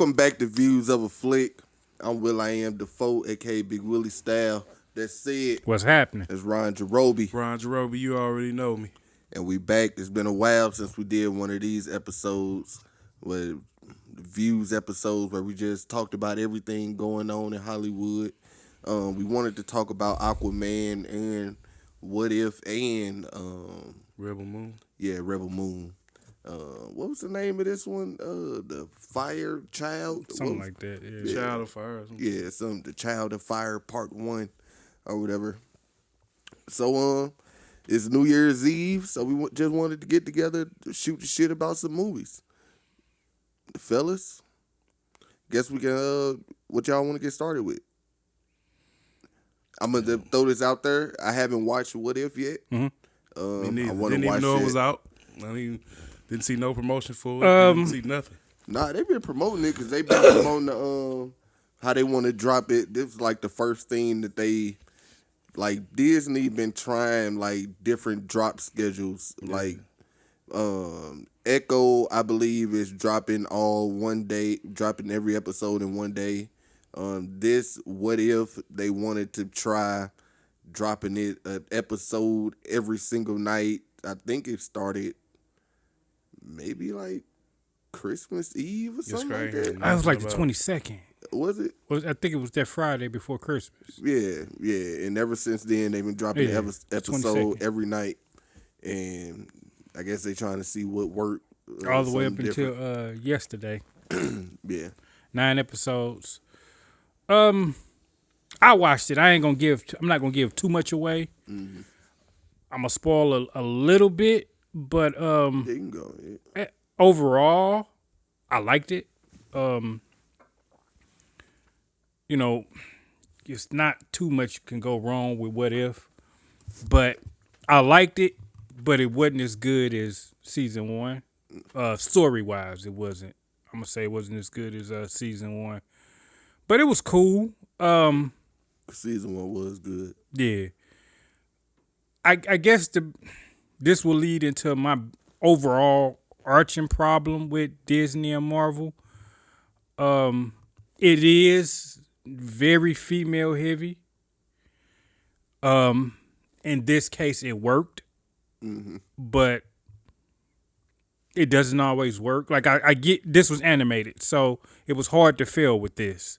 Welcome back to Views of a Flick. I'm Will I Am Defoe, aka Big Willie Style. That's said. What's happening? That's Ron Jarobi. Ron Jarobi, you already know me. And we back. It's been a while since we did one of these episodes, with Views episodes where we just talked about everything going on in Hollywood. We wanted to talk about Aquaman and What If and Rebel Moon. Yeah, Rebel Moon. What was the name of this one? The Fire Child? Something like that, yeah. Child of Fire. Yeah, the Child of Fire Part 1 or whatever. So, it's New Year's Eve, so we just wanted to get together to shoot the shit about some movies. The fellas, guess we can, what y'all want to get started with? I'm going to throw this out there. I haven't watched What If yet. Mm-hmm. Me neither. I want to Didn't watch even know it. It was out. Didn't see no promotion for it. Didn't see nothing. Nah, they've been promoting it because they've been promoting the, how they want to drop it. This was like the first thing that they, like Disney been trying like different drop schedules. Yeah. Like Echo, I believe, is dropping all one day, dropping every episode in one day. This What If, they wanted to try dropping it an episode every single night. I think it started maybe like Christmas Eve or something like that. I was like the 22nd. Was it? I think it was that Friday before Christmas. Yeah. And ever since then, they've been dropping the episode 22nd. every night. And I guess they're trying to see what worked. All the way up until yesterday. Yeah. 9 episodes. I watched it. I'm not gonna give too much away. Mm-hmm. I'm gonna spoil a little bit, but you can go. Yeah. Overall, I liked it. It's not too much can go wrong with What If, but I liked it, but it wasn't as good as season 1. Story wise, it wasn't. I'm gonna say it wasn't as good as season 1, but it was cool. Season 1 was good. Yeah. I guess this will lead into my overall arching problem with Disney and Marvel. It is very female heavy. In this case, it worked, but it doesn't always work. Like I get this was animated, so it was hard to fail with this.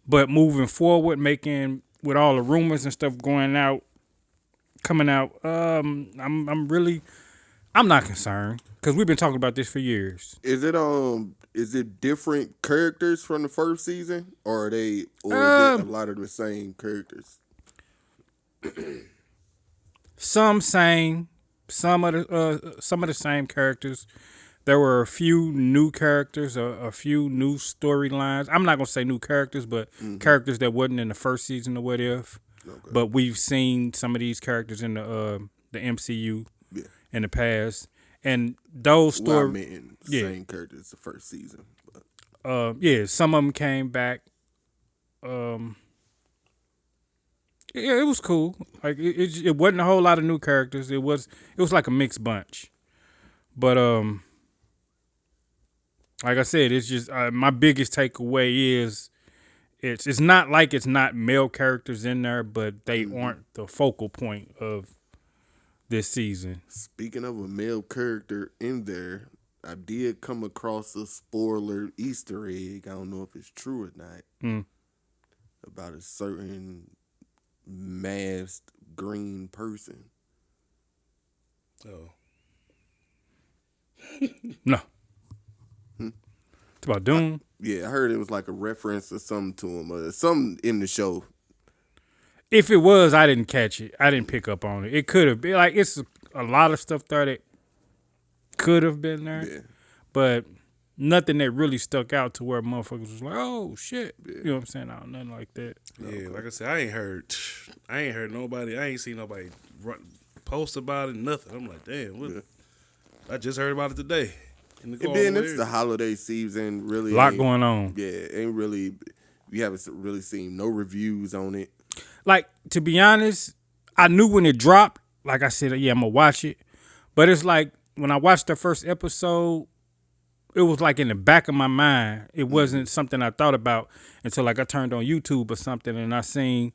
But moving forward, with all the rumors and stuff coming out, I'm not concerned because we've been talking about this for years. Is it different characters from the first season, or is it a lot of the same characters? Some same, some of the same characters. There were a few new characters, a few new storylines. I'm not gonna say new characters, but characters that wasn't in the first season of What If. Okay. But we've seen some of these characters in the MCU in the past, and those stories. Same characters the first season. But. Some of them came back. It was cool. Like it wasn't a whole lot of new characters. It was like a mixed bunch, but like I said, it's just my biggest takeaway is it's not like it's not male characters in there, but they aren't the focal point of this season. Speaking of a male character in there, I did come across a spoiler Easter egg. I don't know if it's true or not. About a certain masked green person. Oh. No. It's about Doom. I heard it was like a reference or something to him, or something in the show. If it was, I didn't catch it. I didn't pick up on it. It could have been it's a lot of stuff there that could have been there, but nothing that really stuck out to where motherfuckers was like, "Oh shit," you know what I'm saying? Nothing like that. Yeah, like I said, I ain't heard nobody. I ain't seen nobody post about it. Nothing. I'm like, damn, I just heard about it today. And then it's the holiday season. Really, a lot going on. Yeah, ain't really. We haven't really seen no reviews on it. Like, to be honest, I knew when it dropped. Like I said, I'm gonna watch it. But it's like when I watched the first episode, it was like in the back of my mind. It wasn't something I thought about until like I turned on YouTube or something and I seen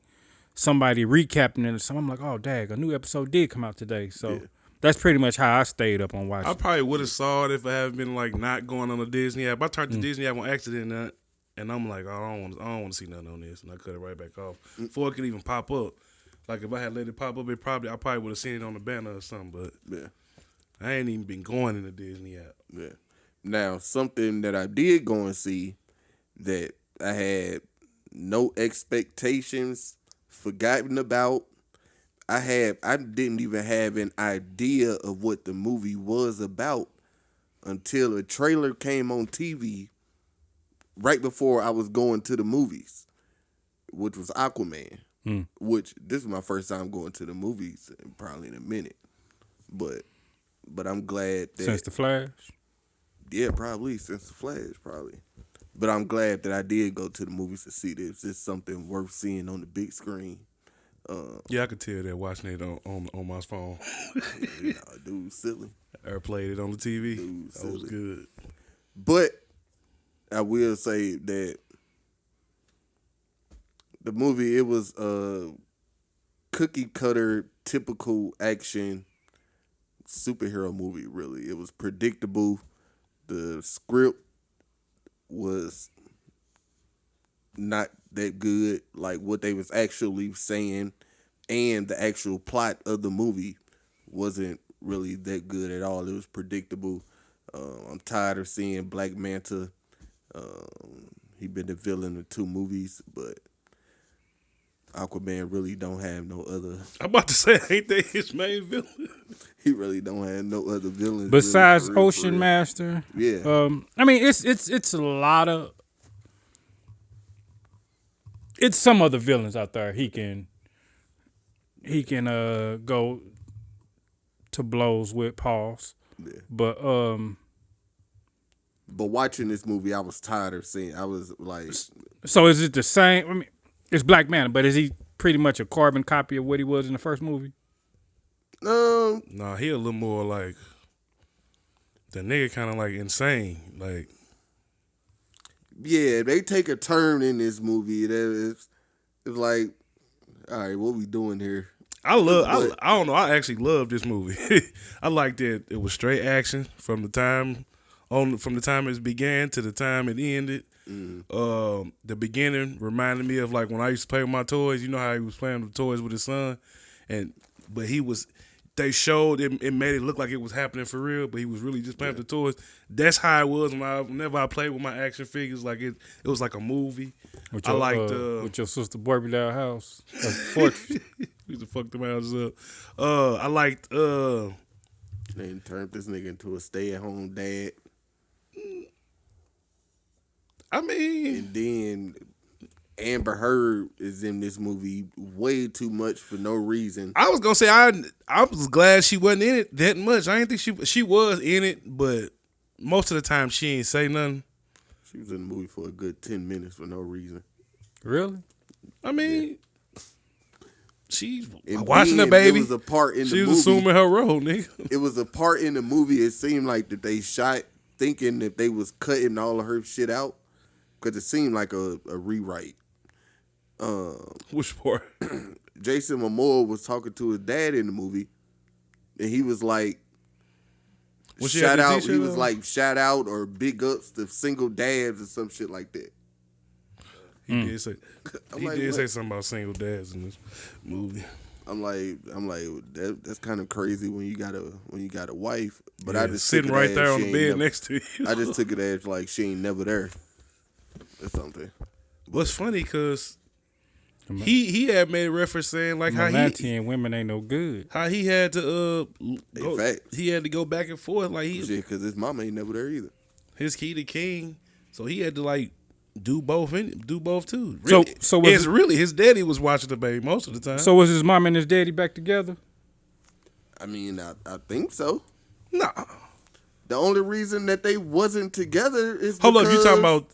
somebody recapping it. So I'm like, oh, dang, a new episode did come out today. So that's pretty much how I stayed up on watching. I probably would have saw it if I hadn't been like not going on the Disney app. I turned the Disney app on accident, and I'm like, oh, I don't want to see nothing on this, and I cut it right back off before it could even pop up. Like if I had let it pop up, I probably would have seen it on the banner or something. But I ain't even been going in the Disney app. Yeah. Now, something that I did go and see that I had no expectations, forgotten about. I didn't even have an idea of what the movie was about until a trailer came on TV right before I was going to the movies, which was Aquaman. Which this is my first time going to the movies probably in a minute. But I'm glad that Since the Flash? Yeah, probably since the Flash, probably. But I'm glad that I did go to the movies to see this. It's something worth seeing on the big screen. Yeah, I could tell that watching it on my phone. Dude, silly. Or played it on the TV. Dude, That was silly. good. But I will say that the movie, it was a cookie cutter, typical action superhero movie, really. It was predictable. The script was not that good, like what they was actually saying, and the actual plot of the movie wasn't really that good at all. It was predictable. I'm tired of seeing Black Manta. He been the villain in 2 movies, but Aquaman really don't have no other. I'm about to say, ain't they his main villain? He really don't have no other villains Besides really, for real, Ocean Master. Yeah. I mean, it's a lot of. It's some other villains out there he can go to blows with, pause. Yeah. But watching this movie, I was tired of seeing. I was like, so is it the same? I mean, it's Black Manta, but is he pretty much a carbon copy of what he was in the first movie? Nah, he a little more like the nigga, kind of like insane. Like, yeah, they take a turn in this movie that it's like, all right, what we doing here? I don't know. I actually love this movie. I liked it. It was straight action from the time it began to the time it ended. The beginning reminded me of like when I used to play with my toys. You know how he was playing with toys with his son, but they showed it made it look like it was happening for real, but he was really just playing with the toys. That's how it was whenever I played with my action figures. Like it was like a movie. With your, with your sister Barbie doll house, Fortress. We used to fuck them houses up. I liked. They turned this nigga into a stay-at-home dad. I mean, And then Amber Heard is in this movie way too much for no reason. I was gonna say I was glad she wasn't in it that much. I didn't think she was in it, but most of the time she ain't say nothing. She was in the movie for a good 10 minutes for no reason. Really? I mean, she's And watching the then baby. There was a part in She the was movie. assuming her role, nigga. It was a part in the movie. It seemed like that they shot thinking that they was cutting all of her shit out because it seemed like a rewrite. Which part? Jason Momoa was talking to his dad in the movie, and he was like, Was she shout at the out. t-shirt He was on? like, shout out or big ups to single dads or some shit like that. He did say I'm like, say what? something about single dads in this movie. I'm like that's kind of crazy when you got a wife. But Yeah, I just sitting took it right as there on she the ain't bed never- next to you. I just took it as like she ain't never there or something. What's funny because he had made a reference saying like how Atlantean women ain't no good. he had to go, facts. he had to go back and forth like Shit, because his mama ain't never there either. his key to king, so he had to like do both too. So- Really, so was it's it- really his daddy was watching the baby most of the time. So was his mom and his daddy back together? I mean, I think so. nah, The only reason that they wasn't together is hold up, because you talking about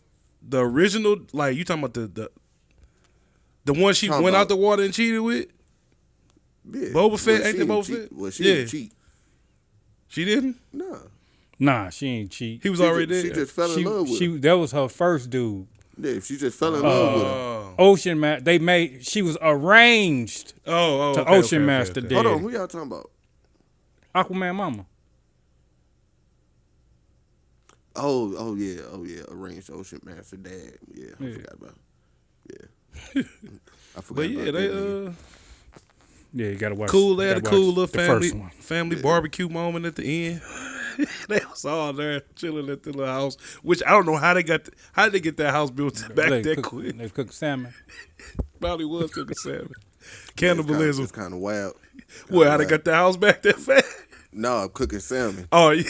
the original? Like you talking about the one she Talking went about- out the water and cheated with? yeah, Boba Fett, well, ain't she that Boba cheat. Fett? Well, she Yeah. didn't cheat. She didn't. No. Nah, she ain't cheat. He was already there. She just fell in love with him. That was her first dude. Yeah, she just fell in love with him. Ocean Master. She was arranged to okay, Ocean Master. okay. Hold on, who y'all talking about? Aquaman mama. Oh yeah, arranged Ocean Master dad. Yeah, I forgot about. Yeah, I forgot. But yeah, about they that. Yeah, you gotta watch. cool. They had a cool little first one. family barbecue moment at the end. They was all there chilling at the little house, which I don't know how they get that house built back that quick. They cooked salmon. Probably was cooking salmon. Cannibalism. It's kind of wild. Well, how they got the house back that fast? No, I'm cooking salmon. Oh yeah,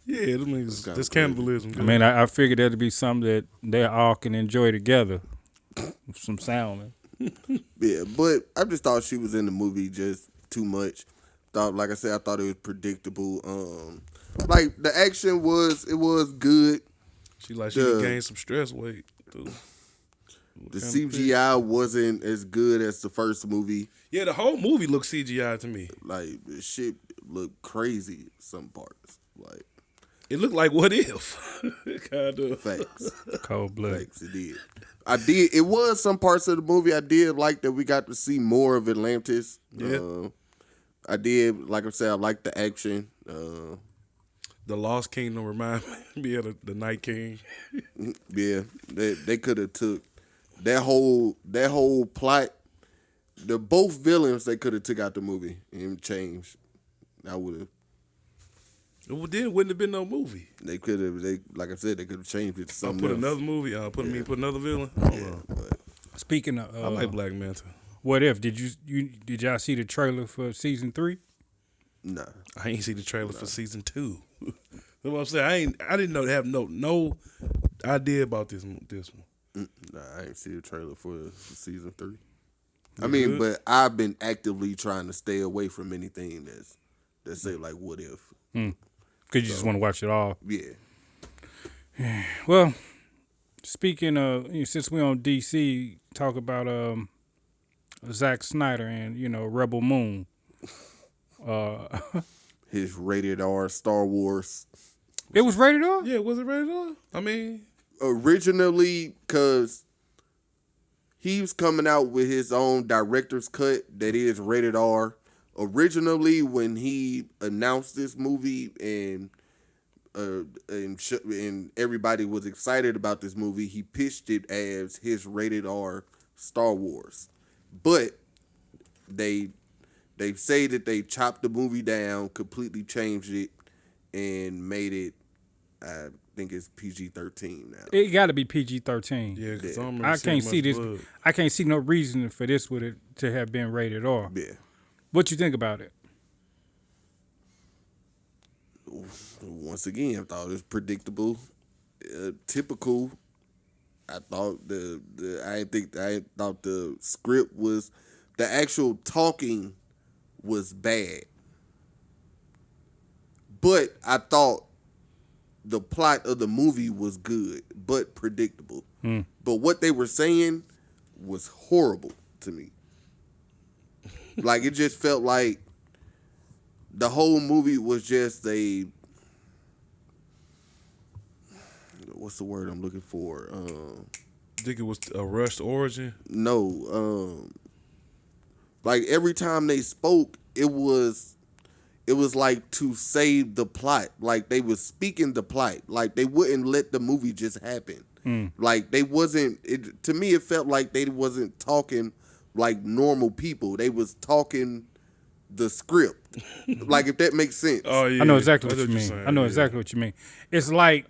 yeah. Them niggas, that's cannibalism. I mean, I figured that'd be something that they all can enjoy together. Some salmon. Yeah, but I just thought she was in the movie just too much. Like I said, I thought it was predictable. Like the action was good. She could gain some stress weight too. The CGI wasn't as good as the first movie. Yeah, the whole movie looked CGI to me. Like the shit looked crazy some parts. Like it looked like What If? Kind of facts. Cold blood. Facts, it did. It was some parts of the movie I did like that we got to see more of Atlantis. Yeah. I did, like I said, I liked the action. The Lost Kingdom remind me of the Night King. Yeah, they could have took that whole plot. The both villains they could have took out the movie and changed. I would have. Well, then wouldn't have been no movie. They could have. Like I said, they could have changed it to something Put else. another movie. Put another villain. Speaking of, I like Black Manta. What If? Did y'all see the trailer for season 3? Nah, I ain't see the trailer for season 2. That's what I'm saying. I didn't know. Have no idea about this one. nah, I ain't see the trailer for season 3. I mean, but I've been actively trying to stay away from anything that say like What If. Because you just want to watch it all. Yeah. Well, speaking of, since we're on DC, talk about Zack Snyder and Rebel Moon. His rated R Star Wars. It was rated R? Yeah, was it rated R? I mean, Originally, because he was coming out with his own director's cut that is rated R. Originally, when he announced this movie and everybody was excited about this movie, he pitched it as his rated R Star Wars. But they say that they chopped the movie down, completely changed it, and made it, I think it's PG-13 now. It got to be PG-13. yeah, because I can't see this. Blood. I can't see no reason for this to have been rated R. Yeah. What you think about it? Once again, I thought it was predictable, typical. I thought I thought the script was, the actual talking was bad, but I thought the plot of the movie was good but predictable. But what they were saying was horrible to me. Like, it just felt like the whole movie was just what's the word I'm looking for? Think it was a rushed origin? No. Like, every time they spoke, it was like to save the plot. Like, they was speaking the plot. Like, they wouldn't let the movie just happen. Like, they wasn't, to me, it felt like they wasn't talking like normal people. They was talking the script. Like, if that makes sense. Oh yeah, I know exactly what you you're mean. saying, I know yeah. exactly what you mean. It's like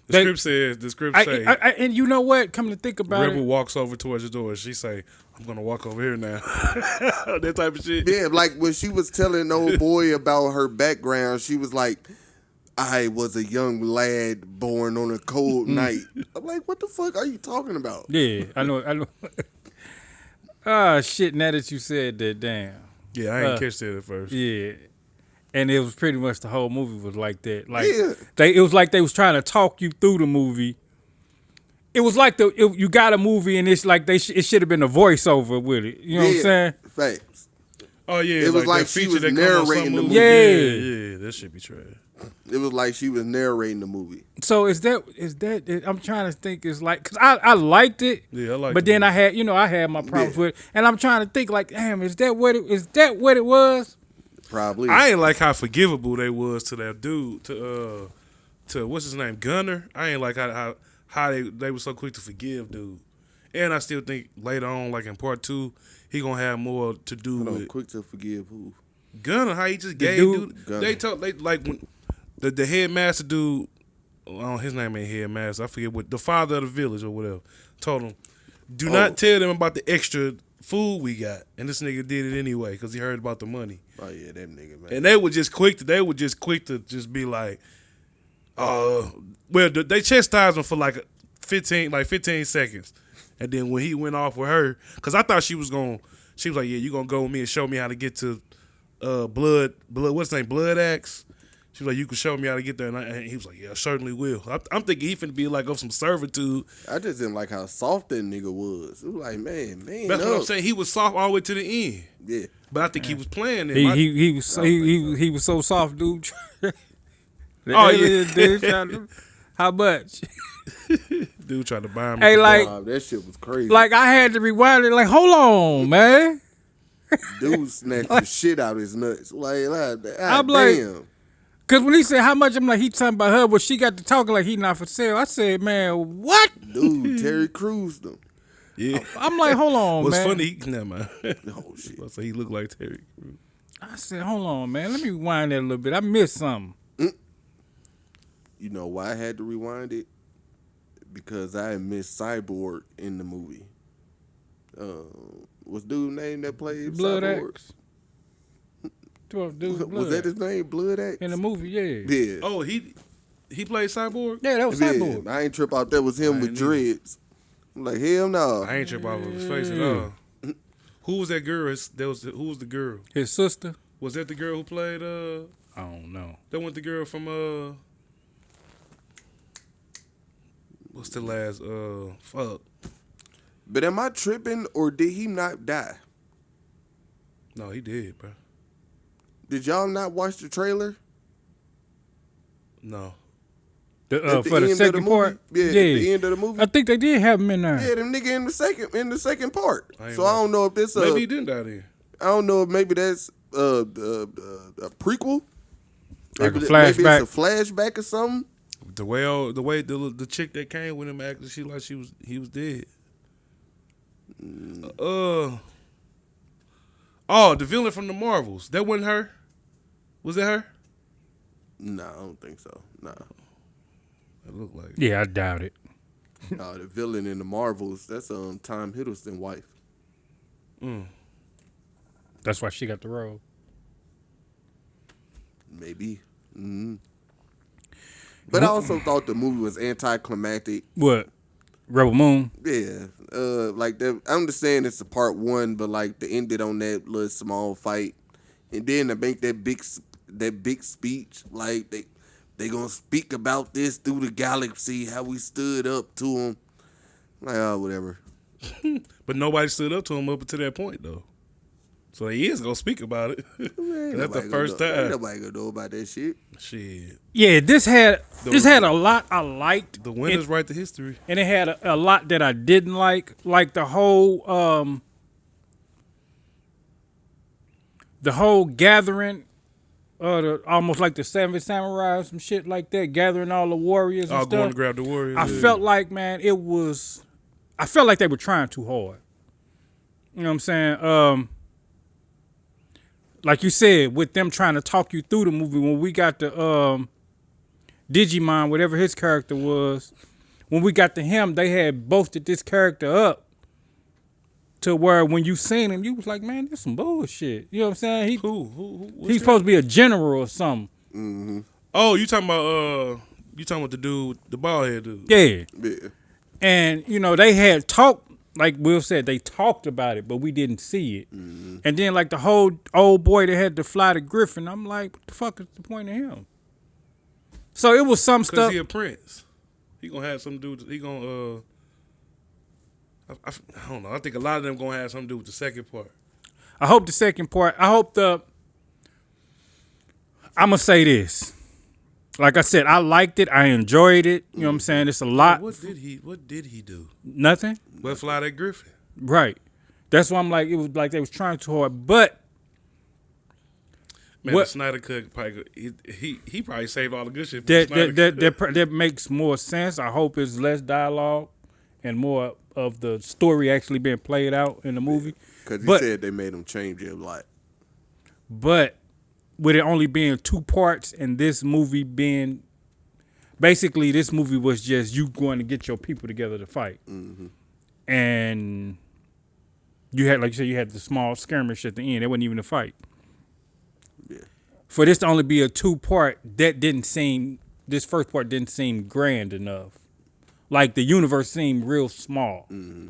The script say. and you know what? Come to think about Rebel it, walks over towards the door. She say, "I'm gonna walk over here now." That type of shit. Yeah, like when she was telling the old boy about her background, she was like, I was a young lad born on a cold night. I'm like, what the fuck are you talking about? yeah, I know. Ah, shit! Now that you said that, damn. Yeah, I ain't catch that at first. Yeah, and it was pretty much the whole movie was like that. Like Yeah. it was like they was trying to talk you through the movie. It was like you got a movie and it's like it should have been a voiceover with it. You know what I'm saying? Facts. Oh yeah, It was like that she feature was that come on some narrating the movies. movie. Yeah, that should be trash. It was like she was narrating the movie. So is that? I'm trying to think. Is like because I liked it. Yeah, I like. But then I had my problems with it, and I'm trying to think like, damn, is that what it was? Probably. I ain't like how forgivable they was to that dude to what's his name, Gunner. I ain't like how they were so quick to forgive dude. And I still think later on, like in part 2, he gonna have more to do with quick to forgive who? Gunner. How he just The gave dude- dude. They like when the headmaster dude. Oh, his name ain't headmaster. I forget what the father of the village or whatever told him. Do not tell them about the extra food we got. And this nigga did it anyway because he heard about the money. Oh yeah, that nigga, man. And they were just quick to just be like, well, they chastised him for like 15 seconds. And then when he went off with her, because I thought she was like, yeah, you gonna go with me and show me how to get to blood, what's his name, Blood Axe? She was like, you can show me how to get there. And he was like, yeah, I certainly will. I'm thinking he finna be like of some servitude. I just didn't like how soft that nigga was. It was like, man. That's what I'm saying. He was soft all the way to the end. Yeah. But I think he was playing it. He was so soft, dude. Oh, yeah. Dude, how much? Dude tried to buy him. Hey, like that shit was crazy. like I had to rewind it. Like, hold on, man. Dude snatched the shit out of his nuts. I'm like, damn. Cause when he said how much, I'm like, he talking about her, but she got to talking like he not for sale. I said, man, what? Dude, Terry Crews them. Yeah. I'm like, hold on, What's man. funny? Never mind. Oh shit. So he looked like Terry Crews. I said, hold on, man. Let me rewind that a little bit. I missed something. You know why I had to rewind it? Because I had missed Cyborg in the movie. What's dude's name that played Blood Cyborg? Axe. Dude, Was that his name? Blood Axe? in the movie? Yeah. Yeah. Oh, he played Cyborg? Yeah, that was Yeah, Cyborg. I ain't trip out. That was him with ain't dreads. I'm like, hell no. I ain't trip off of his face at all. Who was that girl? Who was the girl? His sister. Was that the girl who played I don't know. that went the girl from what's the last fuck? But am I tripping or did he not die? No, he did, bro. Did y'all not watch the trailer? No. At For the end of second movie? part. Yeah, at the end of the movie. I think they did have him in there. Yeah, them nigga in the second part. I ain't So I don't know if this Maybe he didn't die then. I don't know if maybe that's a prequel. Like a Maybe flashback. it's a flashback or something. The way the chick that came with him acted, he was dead. Oh, the villain from the Marvels. That wasn't her. Was it her? No, I don't think so. Nah. It looked like. Yeah, I doubt it. No, the villain in the Marvels, that's Tom Hiddleston's wife. That's why she got the role. Maybe. Mm-hmm. But I also thought the movie was anticlimactic. What? Rebel Moon? Yeah. Like that, I understand it's a part one, but like they ended on that little small fight. And then to make that big speech, like they gonna speak about this through the galaxy, how we stood up to them. Like, oh, whatever. But nobody stood up to him up until that point, though. So he is gonna speak about it. That's the first time. Ain't nobody gonna know about that shit. Shit. Yeah, this had a lot I liked. The winners write the history. And it had a lot that I didn't like the whole gathering, almost like the Seven Samurai, some shit like that, gathering all the warriors and stuff. Going to grab the warriors. I felt like, man, I felt like they were trying too hard. You know what I'm saying? Like you said, with them trying to talk you through the movie, when we got the Digimon, whatever his character was, when we got to him, they had boasted this character up to where when you seen him, you was like, man, this some bullshit. You know what I'm saying? He's supposed to be a general or something. Mm-hmm. Oh, you talking about the dude, the bald head dude? Yeah. Yeah. And, you know, they had talked, like Will said, they talked about it, but we didn't see it. Mm-hmm. And then, like, the whole old boy that had to fly to Griffin, I'm like, what the fuck is the point of him? So it was some stuff. Because he a prince. He going to have something to do with, he going to, I don't know. I think a lot of them going to have something to do with the second part. I hope the second part. I'm gonna say this. Like I said, I liked it. I enjoyed it. You know what I'm saying? It's a lot. What did he do? Nothing. Well, fly that Griffin. Right. That's why I'm like, it was like they was trying too hard. But Man, what the Snyder Cut probably he probably saved all the good shit. For the Snyder Cut. that makes more sense. I hope it's less dialogue and more of the story actually being played out in the movie. Because he said they made him change it a lot. But with it only being 2 parts and this movie being basically, this movie was just you going to get your people together to fight. Mm-hmm. And you had, like you said, you had the small skirmish at the end. It wasn't even a fight. Yeah. For this to only be a 2-part, this first part didn't seem grand enough. Like the universe seemed real small. Mm-hmm.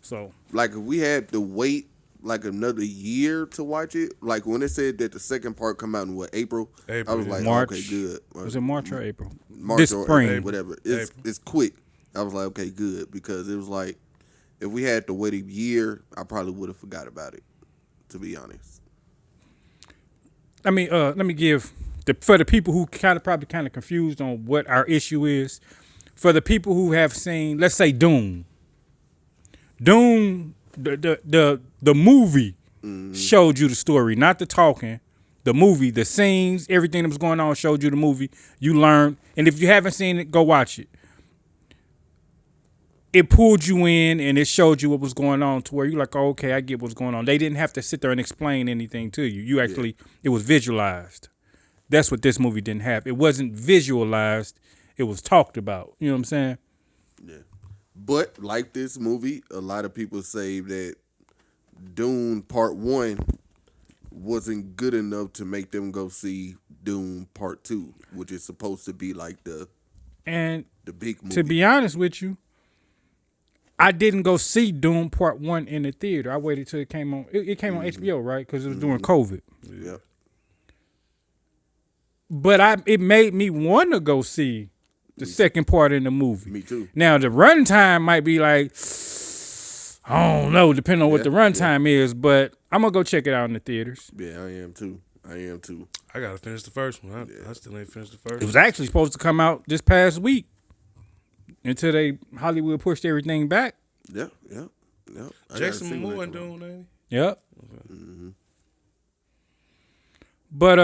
So, like if we had to wait like another year to watch it, like when it said that the second part come out in April, I was like, March. okay, good. Was it March or April? March this or spring, April, whatever. It's quick. I was like, okay, good, because it was like if we had to wait a year, I probably would have forgot about it. To be honest. I mean, let me give for the people who probably confused on what our issue is. For the people who have seen, let's say Doom, the movie showed you the story, not the talking. The movie, the scenes, everything that was going on showed you the movie. You learned, and if you haven't seen it, go watch it. It pulled you in and it showed you what was going on to where you're like, oh, okay, I get what's going on. They didn't have to sit there and explain anything to you. You actually, It was visualized. That's what this movie didn't have. It wasn't visualized. It was talked about. You know what I'm saying? Yeah. But like this movie, a lot of people say that Dune Part 1 wasn't good enough to make them go see Dune Part 2, which is supposed to be like the big movie. To be honest with you, I didn't go see Dune Part 1 in the theater. I waited till it came on. It came on HBO, right? Because it was during COVID. Yeah. But it made me want to go see the second part in the movie. Me too. Now, the runtime might be like, I don't know, depending on what the runtime is, but I'm going to go check it out in the theaters. Yeah, I am too. I got to finish the first one. I still ain't finished the first It was actually supposed to come out this past week until Hollywood pushed everything back. Yeah. Jackson Momoa and Dune, ain't he? Yep. Okay. Mm-hmm. But,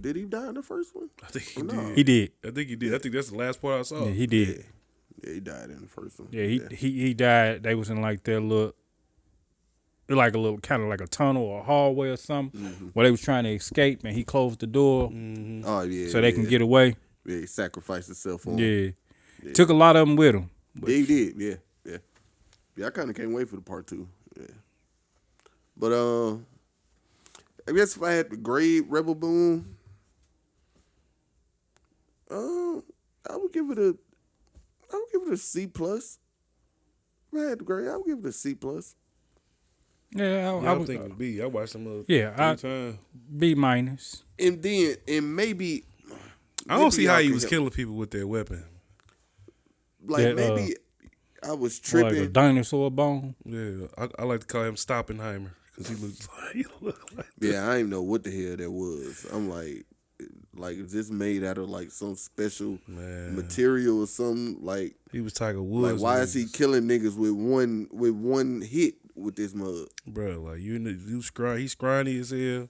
did he die in the first one? I think he did. He did. I think he did. I think that's the last part I saw. Yeah, he did. Yeah, he died in the first one. Yeah, he died. They was in like their little, like a little kind of like a tunnel or a hallway or something, where they was trying to escape, and he closed the door. Mm-hmm. Oh yeah, so they can get away. Yeah, he sacrificed himself for him. Yeah, took a lot of them with him. Yeah, he did. Yeah. I kind of can't wait for the part 2. Yeah, but I guess if I had to grade Rebel Moon, I would give it a C plus. If I had to grade, I would give it a C plus. Yeah, I would think it would be. I watched some of it 3 times. B minus. And maybe I don't see how he was killing people with their weapon. Like maybe I was tripping. Like a dinosaur bone. Yeah, I like to call him Stoppenheimer because he looked like. Yeah, I didn't know what the hell that was. I'm like, is this made out of like some special material or something? Like he was Tiger Woods. Like why is he killing niggas with one hit with this mug? Bro, like he's scrawny as hell.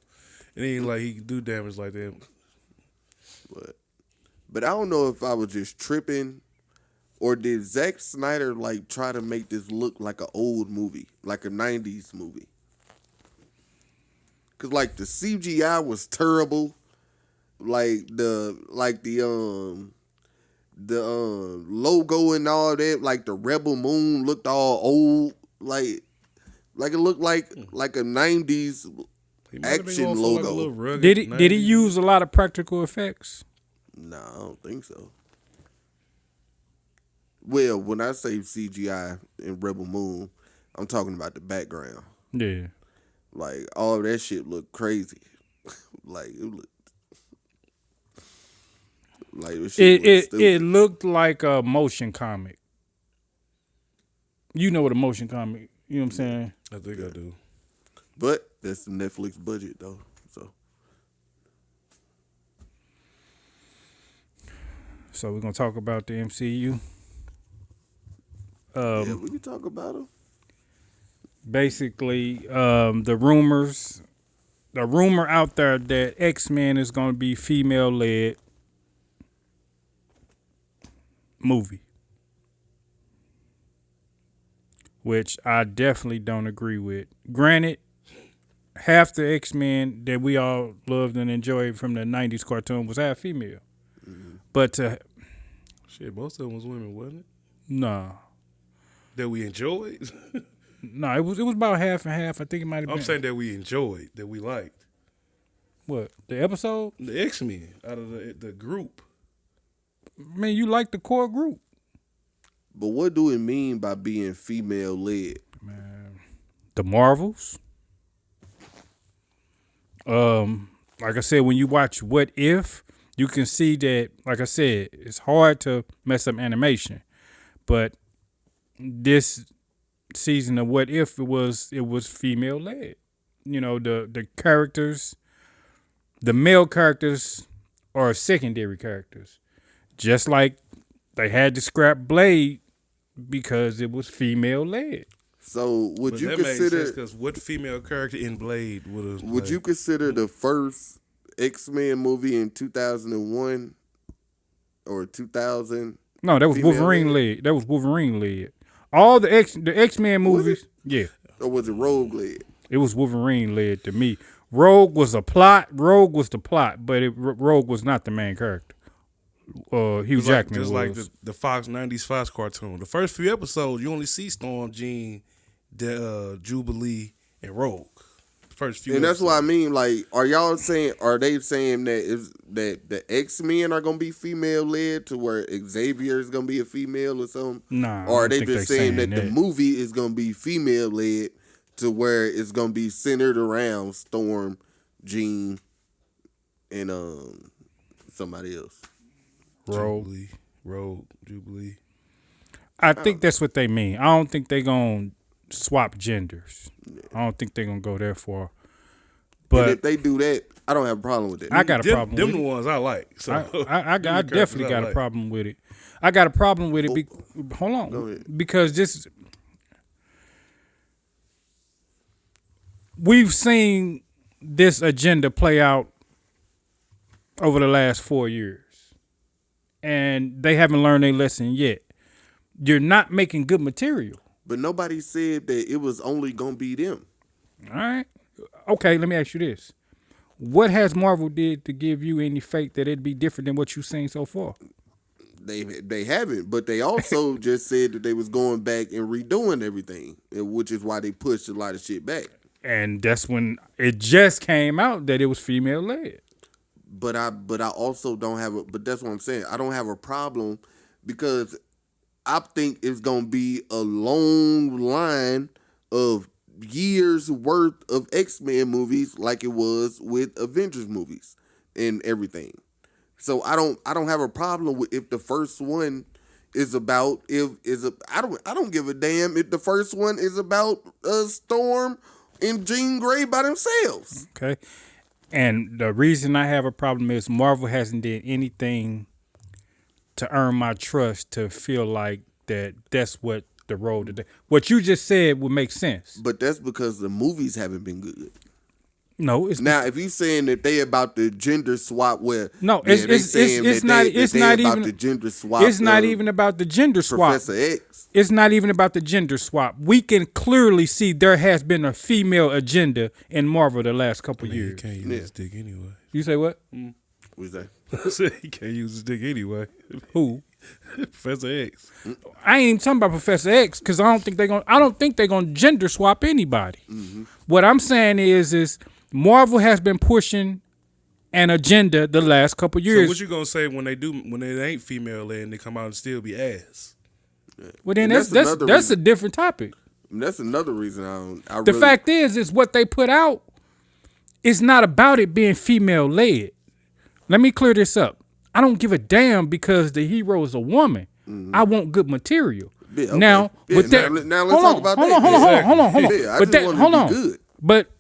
It ain't like he can do damage like that. But I don't know if I was just tripping, or did Zack Snyder like try to make this look like an old movie, like a 90s movie? Cause like the CGI was terrible, like the logo and all that, like the Rebel Moon looked all old, like it looked like a 90s action logo. Like did he use a lot of practical effects? No, I don't think so. Well, when I say CGI in Rebel Moon, I'm talking about the background. Yeah. Like, all of that shit looked crazy. Like, it looked... Like, it looked like a motion comic. You know what a motion comic, you know what I'm saying? I think I do. But That's the Netflix budget though. So we're gonna talk about the MCU. Yeah, we can talk about them. Basically, the rumor out there that X-Men is gonna be female-led movie, which I definitely don't agree with. Granted, half the X-Men that we all loved and enjoyed from the '90s cartoon was half female, but Shit, most of them was women, wasn't it? nah. That we enjoyed. No, it was about half and half. I think it might have been. I'm saying that we enjoyed, that we liked. What, the episode? The X-Men out of the group. I mean, you like the core group. But what do it mean by being female led? The Marvels. Like I said, when you watch What If, you can see that, like I said, it's hard to mess up animation. But this season of What If, it was female led. You know, the characters, the male characters are secondary characters. Just like they had to scrap Blade because it was female led. So would you that consider? Because what female character in Blade would have? Would you consider the first X-Men movie in 2001 or 2000? No, that was female Wolverine led. That was Wolverine led. All the X-Men movies, yeah. Or was it Rogue led? It was Wolverine led to me. Rogue was a plot. Rogue was the plot, but Rogue was not the main character. Hugh Jackman just was. like the Fox '90s Fox cartoon. The first few episodes, you only see Storm, Jean, Jubilee, and Rogue. The first few, and that's episodes. what I mean. Like, are they saying that the X-Men are gonna be female led to where Xavier is gonna be a female or something? Nah, or I are they don't just think saying that the movie is gonna be female led to where it's gonna be centered around Storm, Jean, and somebody else? Rogue. Jubilee. I think that's what they mean. I don't think they're gonna swap genders. I don't think they're gonna go there far. But and if they do that, I don't have a problem with that. I got a problem Them with the it. ones I like. So I definitely got a problem with it. I got a problem with it. Hold on, because we've seen this agenda play out over the last 4 years, and they haven't learned their lesson yet. You're not making good material. But nobody said that it was only gonna be them. All right. Okay, let me ask you this. What has Marvel did to give you any faith that it'd be different than what you've seen so far? They haven't, but they also just said that they was going back and redoing everything, which is why they pushed a lot of shit back. And that's when it just came out that it was female led. But I also don't have but that's what I'm saying. I don't have a problem because I think it's gonna be a long line of years worth of X-Men movies like it was with Avengers movies and everything. So I don't have a problem with if the first one is about I don't give a damn if the first one is about Storm and Jean Grey by themselves. Okay. And the reason I have a problem is Marvel hasn't did anything to earn my trust to feel like that's what the road today. What you just said would make sense. But that's because the movies haven't been good. No, it's now if you saying that they about the gender swap, where no, it's not even the gender swap. It's not even about the gender swap. Professor X. It's not even about the gender swap. We can clearly see there has been a female agenda in Marvel the last couple years. You can't use his dick anyway. You say what? What's that? He can't use his dick anyway. Who? Professor X. I ain't even talking about Professor X because I don't think they're gonna gender swap anybody. Mm-hmm. What I'm saying is Marvel has been pushing an agenda the last couple years. So what you gonna say when they ain't female led and they come out and still be ass? Well, then that's a different topic. That's another reason the fact is what they put out is not about it being female led. Let me clear this up. I don't give a damn because the hero is a woman. Mm-hmm. I want good material. Yeah, okay. Now, yeah, now let's talk about that. Hold on. Yeah, I just want to be good. But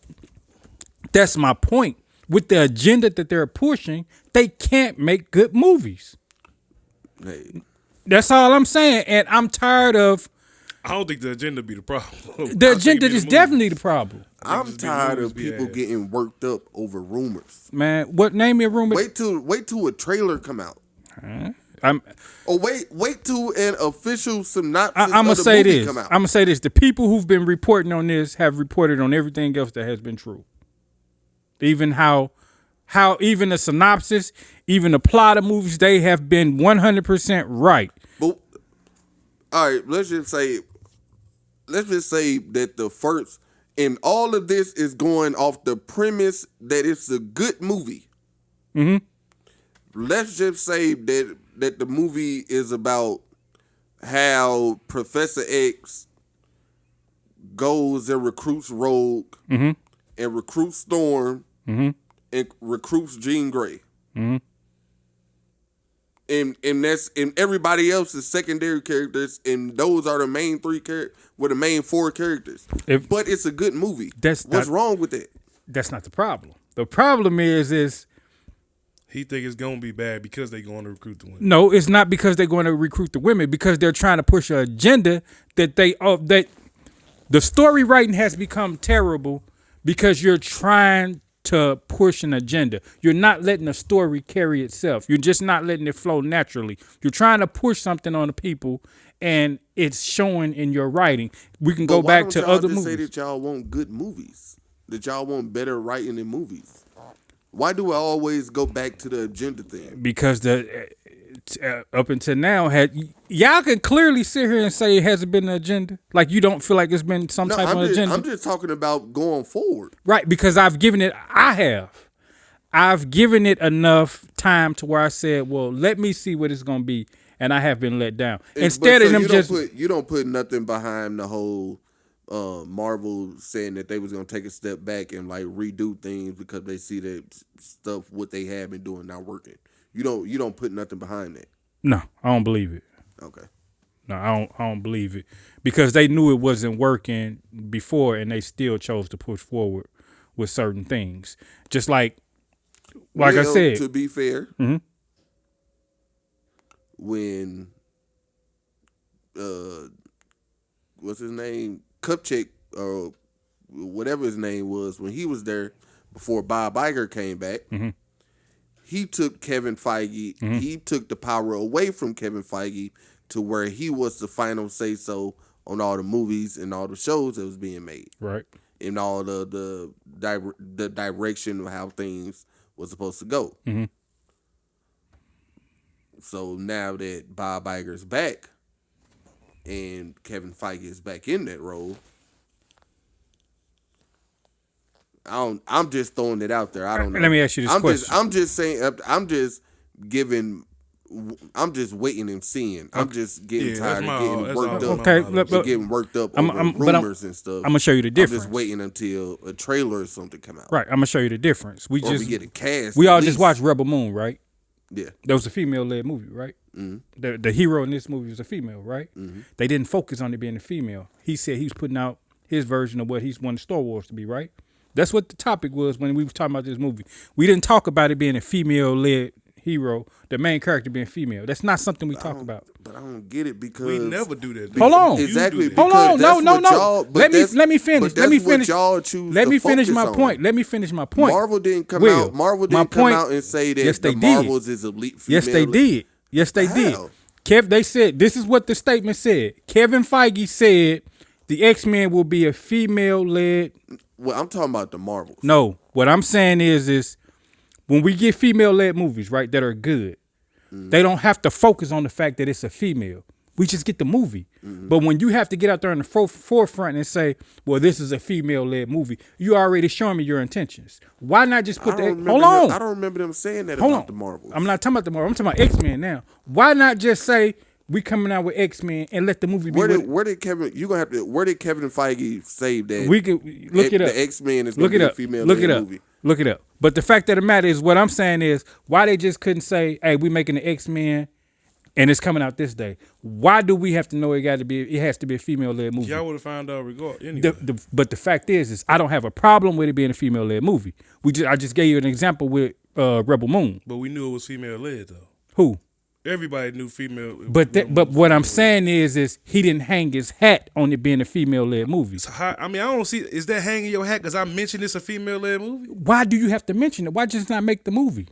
That's my point. With the agenda that they're pushing, they can't make good movies. Hey, That's all I'm saying. And I'm tired of I don't think the agenda be the problem. the agenda is definitely the problem. I'm tired of movies be people ass. getting worked up over rumors. Man, what name me a rumor? Wait till a trailer come out. I'm Or wait till an official synopsis I'm gonna of the say movie this. come out. I'm gonna say this. The people who've been reporting on this have reported on everything else that has been true. Even how even the synopsis, even the plot of movies, they have been 100% right. But all right, let's just say that the first and all of this is going off the premise that it's a good movie. Mm-hmm. Let's just say that the movie is about how Professor X goes and recruits Rogue and recruits Storm and recruits Jean Grey. And that's and everybody else is secondary characters, and those are the main the main four characters. But it's a good movie. What's wrong with that? That's not the problem. The problem is He think it's gonna be bad because they going to recruit the women. no, it's not because they're going to recruit the women, because they're trying to push an agenda that the story writing has become terrible because you're trying to push an agenda. You're not letting the story carry itself. You're just not letting it flow naturally. You're trying to push something on the people, and it's showing in your writing. We can go back to other movies. Say that y'all want good movies, that y'all want better writing in movies. Why do I always go back to the agenda thing? Because up until now, y'all can clearly sit here and say it hasn't been an agenda. Like you don't feel like it's been some type of agenda. I'm just talking about going forward. Right, because I've given it enough time to where I said, well, let me see what it's going to be. And I have been let down. Instead of them you don't put nothing behind the whole Marvel saying that they was going to take a step back and like redo things because they see that stuff, what they have been doing, not working. You don't put nothing behind that. No, I don't believe it. Okay. No, I don't believe it, because they knew it wasn't working before, and they still chose to push forward with certain things. Just like I said. To be fair, when what's his name, Kupchak or whatever his name was, when he was there before Bob Iger came back. He took Kevin Feige. He took the power away from Kevin Feige to where he was the final say so on all the movies and all the shows that was being made, Right. and all the direction of how things was supposed to go. So now that Bob Iger's back and Kevin Feige is back in that role, I'm just throwing it out there. I don't know. Let me ask you this question. I'm just saying. I'm just waiting and seeing. I'm just getting tired of getting worked up. Okay, getting worked up over rumors and stuff. I'm gonna show you the difference. I'm just waiting until a trailer or something come out. Right. I'm gonna show you the difference. We get a cast. We all just watched Rebel Moon, right? Yeah. That was a female-led movie, right? The hero in this movie was a female, right? They didn't focus on it being a female. He said he was putting out his version of what he wanted Star Wars to be, right? That's what the topic was when we were talking about this movie. We didn't talk about it being a female-led hero, the main character being female. That's not something we talk about. But I don't get it because we never do that. Hold on. Exactly. Hold on. No. Let me finish. Let me finish. Y'all choose Let me to finish focus my on. point. Let me finish my point. Marvel didn't come out. Marvel didn't come out and say that the Marvels is elite female. Yes, they did. Yes, they did. They said, this is what the statement said. Kevin Feige said the X-Men will be a female-led. Well, I'm talking about the Marvels. No, what I'm saying is when we get female-led movies, right, that are good, they don't have to focus on the fact that it's a female. We just get the movie. But when you have to get out there in the forefront and say, well, this is a female-led movie, you already showing me your intentions. Why not just put that? Hold on. I don't remember them saying that about the Marvels. I'm not talking about the Marvels. I'm talking about X-Men now. Why not just say we coming out with X-Men and let the movie be? Where did Kevin Feige say that? We can look it up. The X-Men is going to be a female-led movie. Look it up. But the fact of the matter is, what I'm saying is, why they just couldn't say, hey, we making the X-Men and it's coming out this day. Why do we have to know it has to be a female led movie? Y'all would have found out anyway. But the fact is I don't have a problem with it being a female led movie. I just gave you an example with Rebel Moon. But we knew it was female led though. Who? Everybody knew female. But what I'm saying is he didn't hang his hat on it being a female led movie. So I don't see. Is that hanging your hat because I mentioned it's a female led movie? Why do you have to mention it? Why just not make the movie?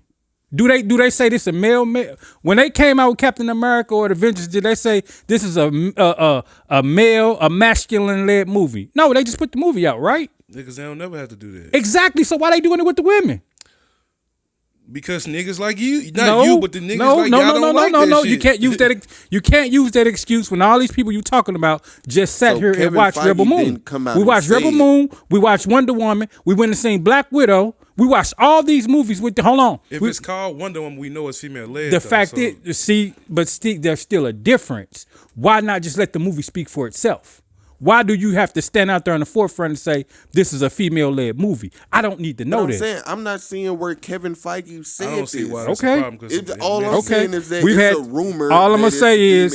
Do they say this a male? When they came out with Captain America or the Avengers, did they say this is a masculine led movie? No, they just put the movie out, right? Niggas, they don't never have to do that. Exactly. So why they doing it with the women? Because niggas like you, not you, but the niggas like y'all don't like that shit. You can't use that. You can't use that excuse when all these people you talking about just sat here and watched Rebel Moon. We watched Rebel Moon. We watched Wonder Woman. We went and seen Black Widow. We watched all these movies with the. Hold on. If it's called Wonder Woman, we know it's female led. The fact is, there's still a difference. Why not just let the movie speak for itself? Why do you have to stand out there on the forefront and say this is a female-led movie? I don't need to know that. I'm not seeing where Kevin Feige said I don't see this. why that's Okay. a problem. 'Cause All I'm saying is that it's a rumor. All I'm gonna say is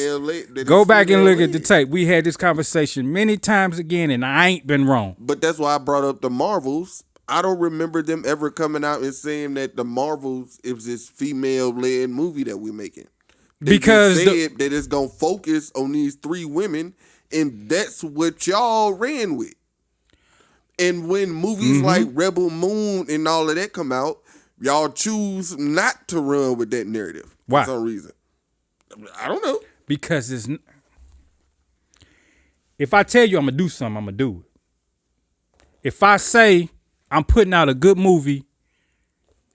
go back and look at the tape. tape. We had this conversation many times again, and I ain't been wrong. But that's why I brought up the Marvels. I don't remember them ever coming out and saying that the Marvels is this female-led movie that we're making. They Because just said that it's gonna focus on these 3 women, and that's what y'all ran with. And when movies like Rebel Moon and all of that come out, y'all choose not to run with that narrative. Why? For some reason. I don't know. Because if I tell you I'm gonna do something, I'm gonna do it. If I say I'm putting out a good movie,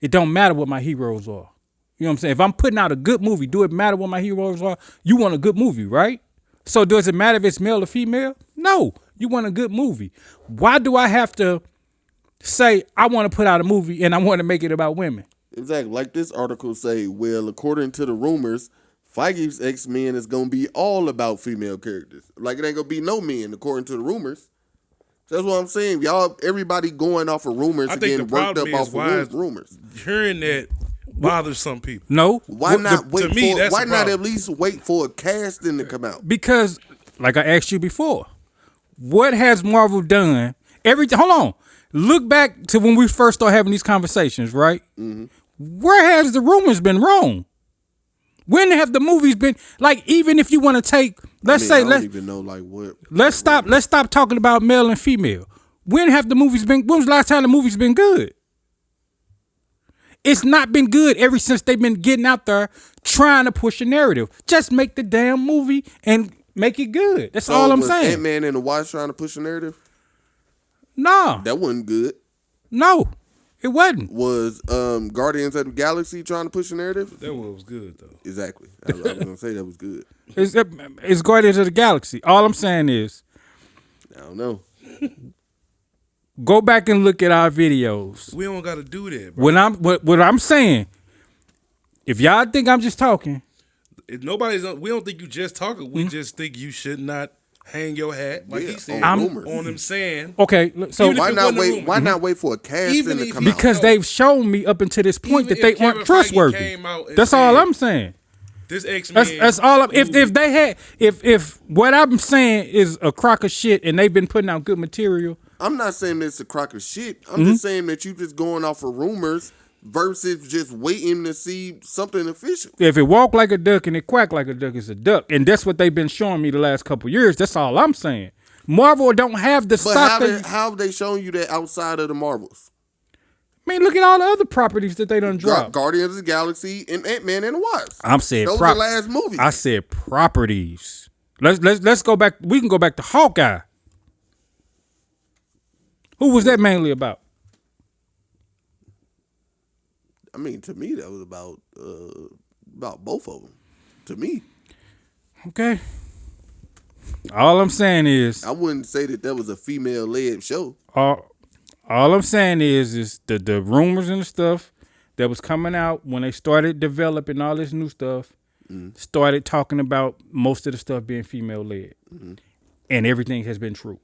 it don't matter what my heroes are. You know what I'm saying? If I'm putting out a good movie, do it matter what my heroes are? You want a good movie, right? So does it matter if it's male or female? No. You want a good movie. Why do I have to say I want to put out a movie and I want to make it about women? Exactly. Like this article say, well, according to the rumors, Feige's X-Men is going to be all about female characters. Like it ain't going to be no men, according to the rumors. That's what I'm saying. Y'all, everybody going off of rumors and getting worked up off of rumors. Hearing that bothers some people. No. Why not why not problem. at least wait for a casting to come out? Because, like I asked you before, what has Marvel done? Hold on. Look back to when we first started having these conversations, right? Mm-hmm. Where has the rumors been wrong? When have the movies been like? Even if you want to take, I don't even know like what. Let's stop talking about male and female. When have the movies been? When was the last time the movies been good? It's not been good ever since they've been getting out there trying to push a narrative. Just make the damn movie and make it good. That's all I'm saying. Ant-Man and the Wasp trying to push a narrative? No. That wasn't good. No, it wasn't. Was Guardians of the Galaxy trying to push a narrative? That was good though. Exactly. I was gonna say that was good. It's Guardians of the Galaxy. All I'm saying is, I don't know. go back and look at our videos. We don't got to do that, bro. What I'm saying, if y'all think I'm just talking, we don't think you just talking. We just think you should not hang your hat like he said on them saying. Okay, so why not wait for a casting to come out? Because they've shown me up until this point that they aren't trustworthy. That's all I'm saying. This X-Men. That's all. If what I'm saying is a crock of shit and they've been putting out good material. I'm not saying it's a crock of shit. I'm just saying that you just going off of rumors versus just waiting to see something official. If it walk like a duck and it quack like a duck, it's a duck. And that's what they've been showing me the last couple of years. That's all I'm saying. Marvel don't have the stock. But how have they shown you that outside of the Marvels? I mean, look at all the other proproperties that they done dropped. Guardians of the Galaxy and Ant-Man and the Wasp. I'm saying those are the last movies. I said properties. Let's go back. We can go back to Hawkeye. Who was that mainly about? I mean, to me, that was about both of them. To me. Okay. All I'm saying is, I wouldn't say that was a female-led show. All I'm saying is the rumors and the stuff that was coming out when they started developing all this new stuff, started talking about most of the stuff being female-led. And everything has been true.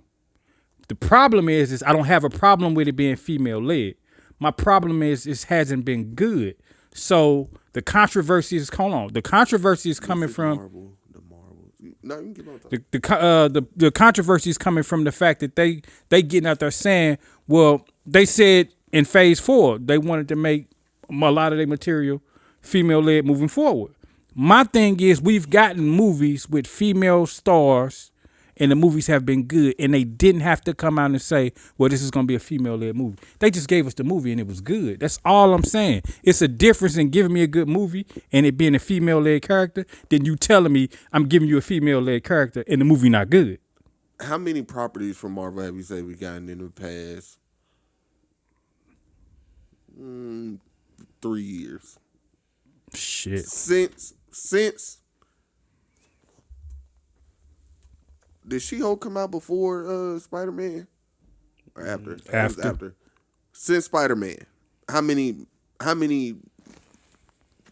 The problem is I don't have a problem with it being female-led. My problem is it hasn't been good. So The controversy is The controversy is coming This is from Marvel. The Marvel. No, you can keep on talking. the controversy is coming from the fact that they getting out there saying, well, they said in phase 4 they wanted to make a lot of their material female led moving forward. My thing is we've gotten movies with female stars and the movies have been good and they didn't have to come out and say, well, this is going to be a female led movie. They just gave us the movie and it was good. That's all I'm saying. It's a difference in giving me a good movie and it being a female led character than you telling me I'm giving you a female led character and the movie not good. How many properties from Marvel have you said we gotten in the past 3 years? Shit. Since did She-Hulk come out before Spider-Man or after? It was after. Since Spider-Man, how many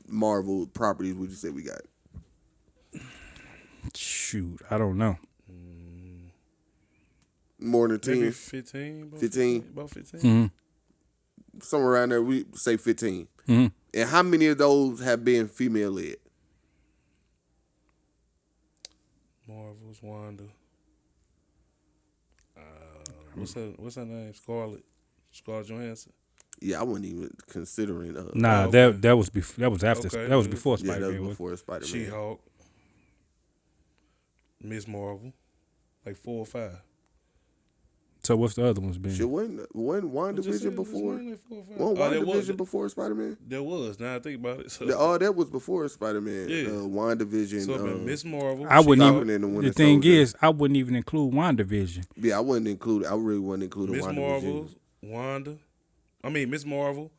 Marvel properties would you say we got? Shoot, I don't know. More than 10? Maybe 15. 15? About 15. Mm-hmm. Somewhere around there, we say 15. Mm-hmm. And how many of those have been female led? Marvel's Wanda. What's her name? Scarlett Johansson. Yeah, I wasn't even considering. Nah, okay. that was before. That was after. Okay. That was before Yeah, Spider-Man. that was before Spider-Man. She-Hulk. Miss Marvel. Like 4 or 5. So what's the other ones been? Shit, wasn't WandaVision before? Like 4 or 5. Wasn't there WandaVision before Spider-Man? There was. Now I think about it. So, That was before Spider-Man. Yeah. WandaVision. so Miss Marvel. I wouldn't Falcon and the even. Winter The thing Soldier. is, I wouldn't even include WandaVision. Yeah, I really wasn't including Miss WandaVision. Marvel. Miss Marvel.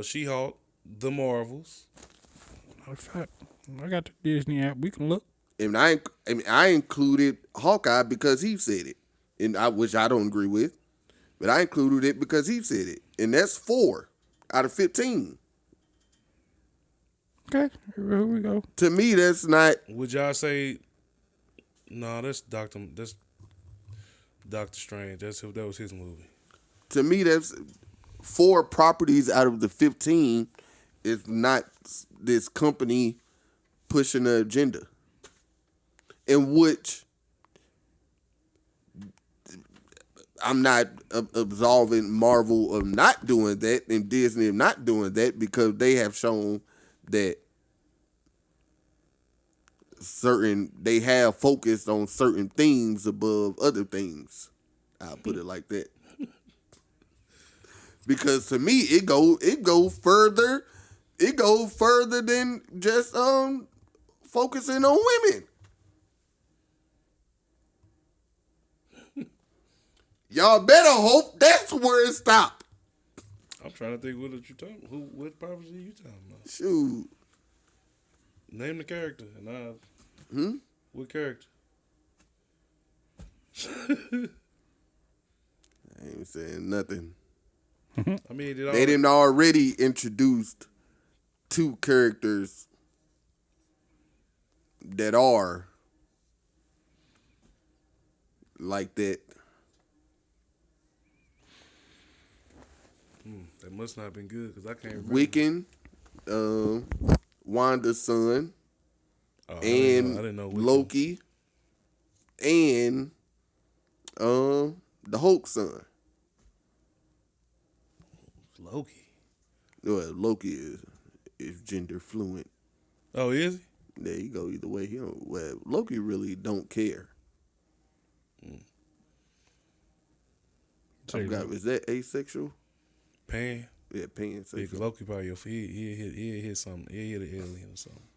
She-Hulk. The Marvels. Matter of fact, I got the Disney app. We can look. And I included Hawkeye because he said it, which I don't agree with, but I included it because he said it, and that's 4 out of 15. Okay, here we go. To me, that's not. Would y'all say? No, that's Doctor Strange. That was his movie. To me, that's 4 properties out of the 15 is not this company pushing the agenda. In which I'm not absolving Marvel of not doing that and Disney of not doing that because they have shown that they have focused on certain things above other things. I'll put it like that. Because to me, it go further than just focusing on women. Y'all better hope that's where it stopped. I'm trying to think what property are you talking about? Shoot. Name the character and what character? I ain't saying nothing. I mean, They didn't already introduced 2 characters that are like that. That must not have been good because I can't remember. Wiccan, Wanda's son, I and didn't know Wiccan. Loki, and the Hulk son. Loki. Well, Loki is gender fluent. Oh, is he? There you go. Either way, Loki really don't care. I forgot, is that asexual? Pan. Yeah, pansexual. Yeah, 'cause Loki probably he'll hit something. He'll hit an alien or something.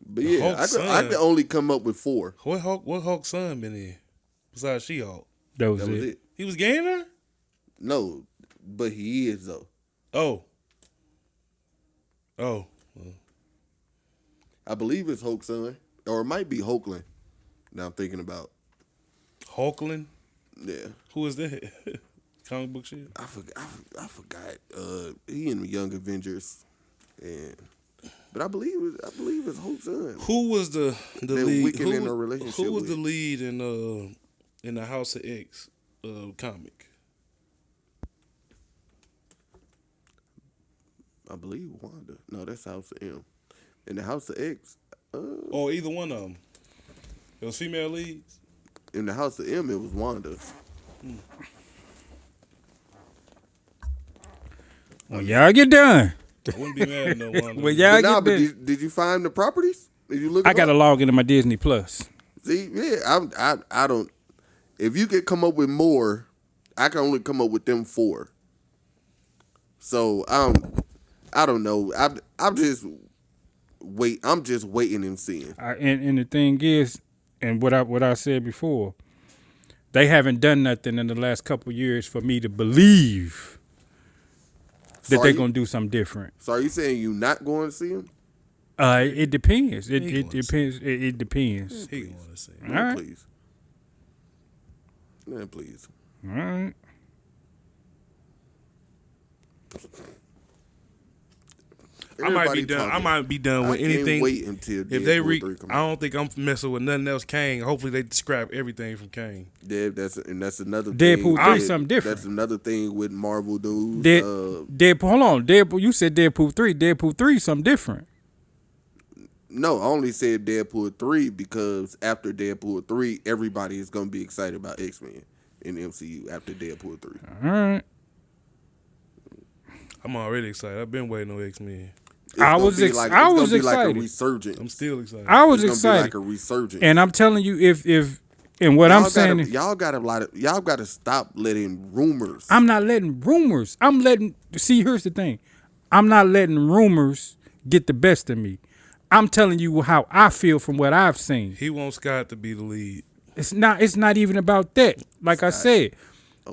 But yeah, I could only come up with 4. What Hulk son been in? Besides She-Hulk. That was That was it. it. He was gay in there? No, but he is though. Oh. I believe it's Hulk's son, or it might be Hulkland. Now I'm thinking about. Hulkland? Yeah, Who is that? Comic book shit? I forgot. He in the Young Avengers, but I believe it's Hulk's son. Who was the That lead? Wiccan in a relationship Who was with. the lead in the House of X comic? I believe Wanda. No, that's House of M. In the House of X, Or either one of them. It was female leads. in the House of M, it was Wanda. When y'all get done, I wouldn't be mad at no one. when y'all But get done, did you find the properties? Did you look? I got to log into my Disney Plus. See, yeah, I don't. If you could come up with more, I can only come up with them 4. So I don't know. I'm just waiting and seeing. And the thing is, and what I said before, they haven't done nothing in the last couple of years for me to believe that they're gonna do something different. So are you saying you not going to see them? It depends. It He depends. It depends. He want to say. All right. Please. Man, please. All right. I might be Everybody done. I talking. might be done with I can't anything. wait until If they Deadpool 3 come I don't think I'm messing with nothing else. Kane. Hopefully they scrap everything from Kane. Yeah, that's another Deadpool thing. 3 something different. That's another thing with Marvel dudes. Deadpool. Hold on. Deadpool. You said Deadpool 3. Deadpool 3 something different. No, I only said Deadpool 3 because after Deadpool 3, everybody is going to be excited about X-Men in the MCU after Deadpool 3. All right. I'm already excited. I've been waiting on X-Men. I was It's excited. gonna be like a resurgence. I'm still excited. I was It's gonna excited. be like a resurgence. And I'm telling you, if and what I'm saying, y'all got to stop letting rumors. I'm not letting rumors. Here's the thing. I'm not letting rumors get the best of me. I'm telling you how I feel from what I've seen. He wants Scott to be the lead. It's not even about that. Like I said,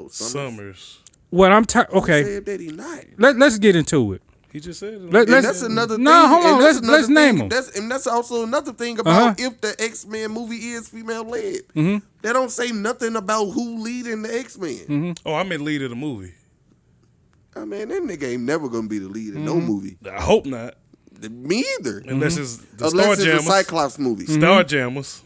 Summers. what I'm okay. Said that he not. Let's get into it. He just said it. And that's another thing. No, hold on. and that's Let's another name thing. them. And that's also another thing about if the X-Men movie is female led. They don't say nothing about who leading the X-Men. Oh, I meant lead of the movie. I mean, that nigga ain't never gonna be the lead in no movie. I hope not. Me either. Unless it's the Unless Star it's a Jammers. Cyclops movie. Star Jammers.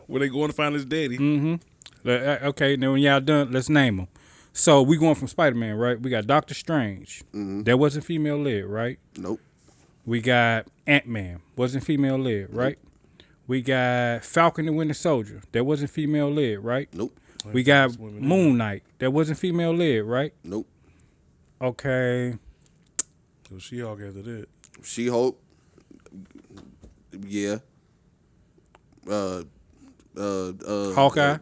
Where they going to find his daddy. Okay, now when y'all done, let's name them. So we going from Spider-Man, right? We got Doctor Strange. That wasn't female led, right? Nope. We got Ant-Man. Wasn't female led, right? We got Falcon and Winter Soldier. That wasn't female led, right? Nope. We got Moon Knight. That wasn't female led, right? Nope. Okay. So she all after that. She-Hulk. Yeah. Hawkeye.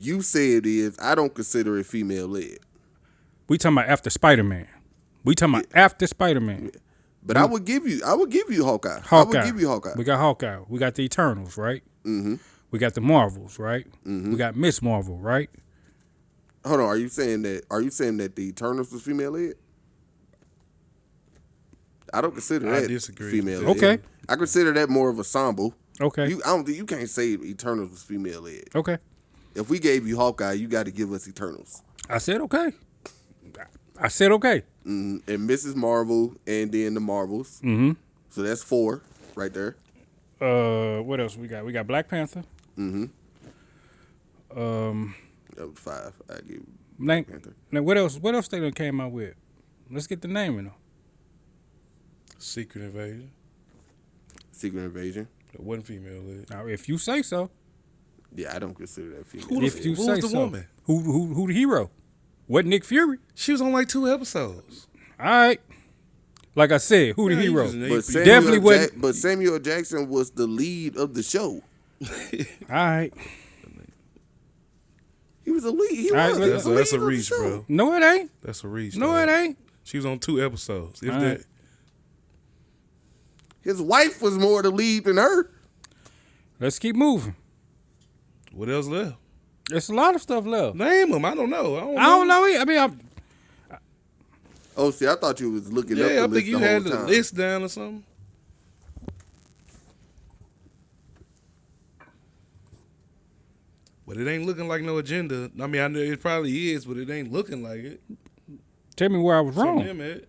You say it is. I don't consider it female led. We talking about after Spider-Man. After Spider-Man. But I would give you Hawkeye. Hawkeye. I would give you Hawkeye. We got Hawkeye. We got the Eternals, right? Mm-hmm. We got the Marvels, right? Mm-hmm. We got Miss Marvel, right? Hold on. Are you saying that the Eternals was female led? I don't consider I that disagree. female led. Okay. I consider that more of a ensemble. Okay. You can't say Eternals was female led. Okay. If we gave you Hawkeye, you got to give us Eternals. I said okay. And Mrs. Marvel, and then the Marvels. Mm-hmm. So that's 4 right there. What else we got? We got Black Panther. Mm-hmm. That was 5. I give Black Panther. Now what else? What else they done came out with? Let's get the name in them. Secret Invasion. Secret Invasion. It wasn't female led. Now, if you say so. Yeah, I don't consider that female. Who If you who say was the so. woman? Who the hero? What, Nick Fury? She was on like 2 episodes. All right. Like I said, who the Yeah, he hero? was an But AP. Samuel, Definitely wasn't- but Samuel Jackson was the lead of the show. All right. He was a lead. He All right, was. let's- He was the That's a lead of the reach, show. bro. No, it ain't. That's a reach. No, though. it ain't. She was on 2 episodes. If All that. right. His wife was more the lead than her. Let's keep moving. What else left? There's a lot of stuff left. Name them. I don't know. I don't know. I mean, Oh, see, I thought you was looking up Yeah, the I list think you the had whole the time. list down or something. But it ain't looking like no agenda. I mean, I know it probably is, but it ain't looking like it. tell me where I was Some wrong. of them had.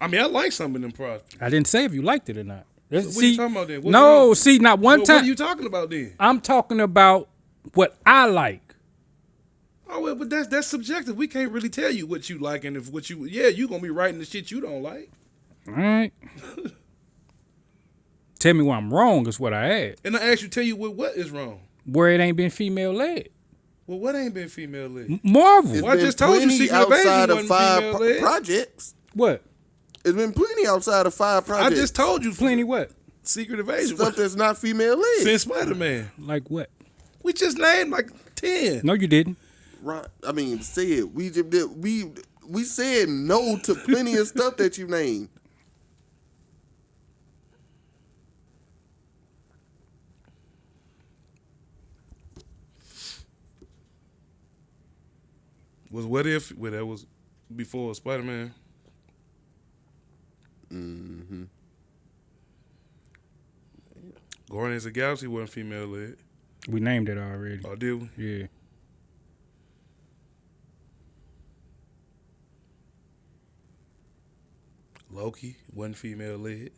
I mean, I like some of them projects. I didn't say if you liked it or not. What are you talking about then? What's no, wrong? see, not one What time. are you talking about then? I'm talking about what I like. Oh well, but that's subjective. We can't really tell you what you like and if what you gonna be writing the shit you don't like. All right. Tell me why I'm wrong is what I had. And I asked you, tell you what is wrong. Where it ain't been female led. Well, what ain't been female led? Marvel. It's Well, I been just told you plenty Secret outside Invasion of wasn't 5 female-led. projects. What? It's been plenty outside of 5 I projects. just told you Plenty what? Secret Invasion. Stuff that's not female led. Since Spider-Man. Like what? We just named like 10. No, you didn't. Right. I mean, said we said no to plenty of stuff that you named. Was What If? Well, that was before Spider-Man. Mm-hmm. Guardians of the Galaxy wasn't female led. We named it already. Oh, did we? Yeah. Loki wasn't female led.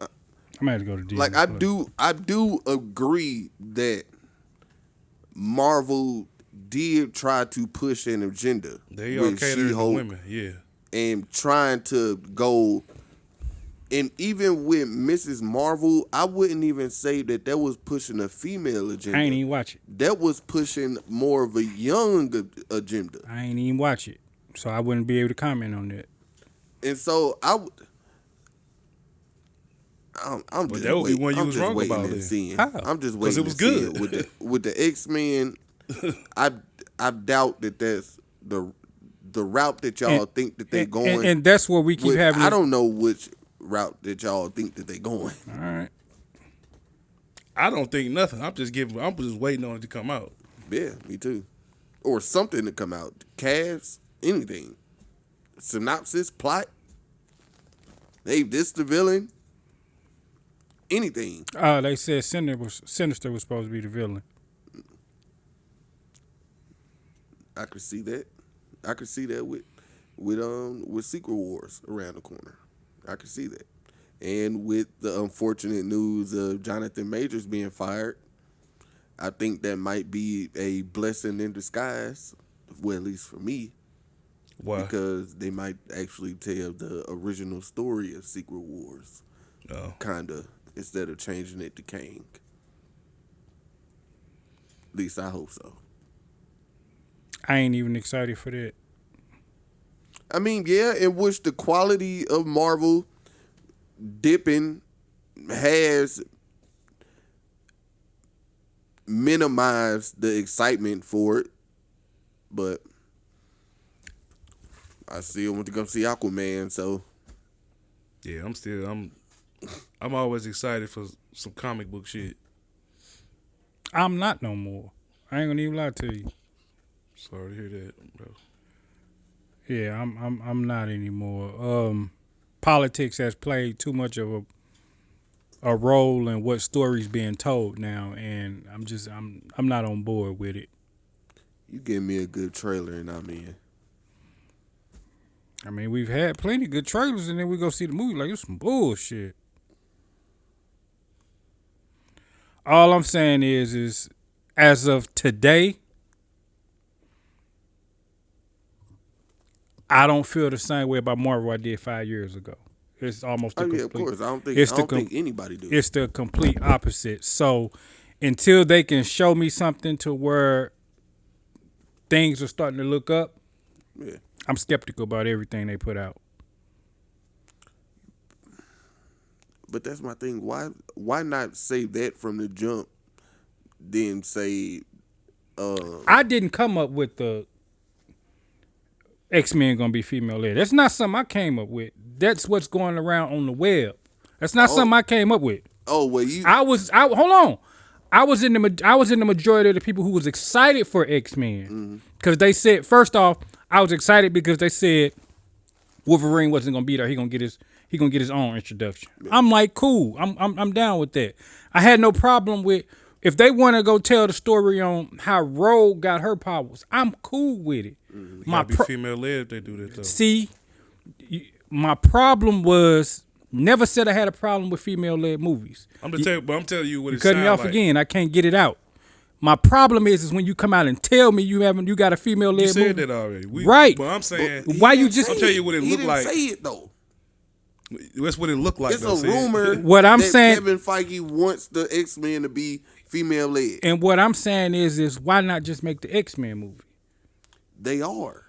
I'm gonna have to go to Disney. Like I do agree that Marvel did try to push an agenda They are with catering to She-Hulk women. Yeah. and trying to go. And even with Mrs. Marvel, I wouldn't even say that was pushing a female agenda. I ain't even watch it. That was pushing more of a young agenda. I ain't even watch it, so I wouldn't be able to comment on that. And so I'm But just that would be waiting. one you I'm was just wrong waiting about and then. seeing. How? I'm just 'Cause waiting it was to see good. it. With the X-Men. I doubt that that's the route that y'all think that they're going. And that's what we keep having. I don't know which route that y'all think that they're going. All right. I don't think nothing. I'm just waiting on it to come out. Yeah, me too. Or something to come out. Cast, anything. Synopsis, plot. Hey, this the villain. Anything. They said Sinister was supposed to be the villain. I could see that. I could see that with Secret Wars around the corner. I could see that. And with the unfortunate news of Jonathan Majors being fired, I think that might be a blessing in disguise. Well, at least for me. Why? Because they might actually tell the original story of Secret Wars. No. Kinda. Instead of changing it to Kang. At least I hope so. I ain't even excited for that. I mean, yeah, in which the quality of Marvel dipping has minimized the excitement for it. But I still want to go see Aquaman, so Yeah, I'm always excited for some comic book shit. I'm not no more. I ain't gonna even lie to you. Sorry to hear that, bro. Yeah, I'm not anymore. Politics has played too much of a role in what story's being told now, and I'm not on board with it. you give me a good trailer and I'm in. I mean, we've had plenty of good trailers, and then we go see the movie like it's some bullshit. All I'm saying is as of today, I don't feel the same way about Marvel I did 5 years ago. It's almost the complete. Of course. I don't think anybody do. It's the complete opposite. So until they can show me something to where things are starting to look up, Yeah. I'm skeptical about everything they put out. But that's my thing. Why not say that from the jump, then say I didn't come up with the X-Men gonna be female led. That's not something I came up with. That's what's going around on the web. That's not something I came up with. oh well you Hold on. I was in the majority of the people who was excited for X-Men because they said, first off, I was excited because they said Wolverine wasn't gonna be there. He gonna get his own introduction. Yeah. I'm like, cool. I'm down with that. I had no problem with if they want to go tell the story on how Rogue got her powers. I'm cool with it. Might be female led if they do that though. See, my problem was Never said I had a problem with female-led movies. I'm telling you what You it cut me sound off like. again. I can't get it out. My problem is when you come out and tell me you got a female-led You movie. said that already. Right. But I'm saying, Why you just? I'll tell you what it he looked didn't like. say it though. That's what it looked like. It's though, a said. rumor. What I'm that saying- Kevin Feige wants the X-Men to be female led. And what I'm saying is why not just make the X-Men movie? They are.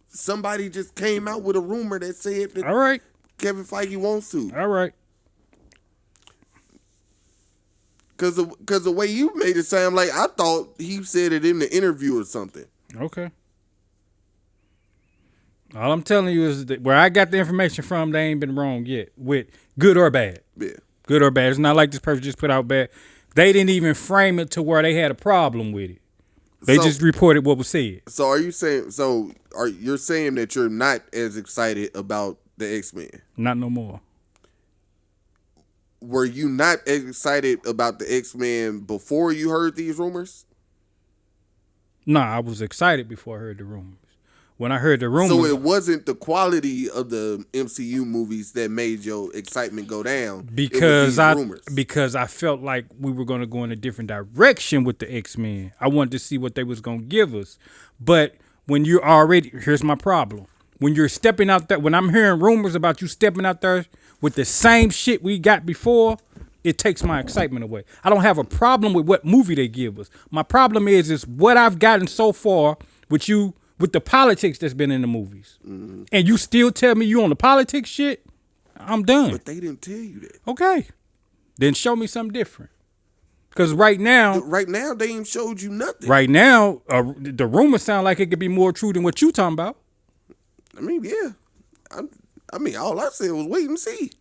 Somebody just came out with a rumor that said that All right. Kevin Feige wants to. All right. Cause the way you made it sound like I thought he said it in the interview or something. Okay. All I'm telling you is that where I got the information from, they ain't been wrong yet, with good or bad. Yeah. Good or bad. It's not like this person just put out bad. They didn't even frame it to where they had a problem with it. They So- just reported what was said. So are you saying? So you're saying that you're not as excited about the X-Men? Not no more. Were you not as excited about the X-Men before you heard these rumors? Nah, I was excited before I heard the rumors. When I heard the rumors, So it wasn't the quality of the MCU movies that made your excitement go down. because it was these rumors. because I felt like we were going to go in a different direction with the X-Men. I wanted to see what they was going to give us. But when you're already, here's my problem. When you're stepping out there, when I'm hearing rumors about you stepping out there with the same shit we got before, it takes my excitement away. I don't have a problem with what movie they give us. My problem is what I've gotten so far with you, with the politics that's been in the movies. Mm-hmm. And you still tell me you on the politics shit? I'm done. But they didn't tell you that. Okay. Then show me something different. Because right now, Right now, they ain't showed you nothing. the rumors sound like it could be more true than what you talking about. I mean, yeah. I mean, all I said was wait and see.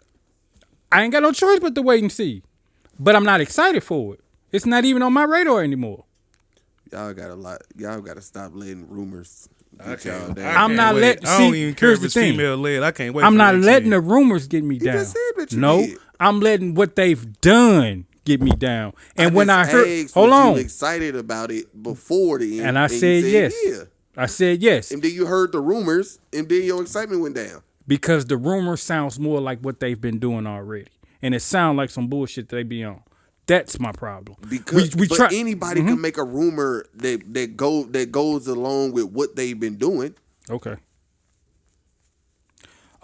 I ain't got no choice but to wait and see. But I'm not excited for it. It's not even on my radar anymore. Y'all gotta stop letting rumors I get y'all can't. down. I'm not letting- I don't see, even care here's if the it's thing. female led. I can't wait. I'm for not the letting the X-Men. rumors get me down. just said that you no, did. I'm letting what they've done get me down. And when I just heard, asked, hold was on, you excited about it before the end, and I you said yes. Yeah. I said yes And then you heard the rumors, and then your excitement went down. because the rumor sounds more like what they've been doing already, and it sounds like some bullshit they be on. That's my problem. Because we but try. anybody can make a rumor that goes along with what they've been doing. Okay.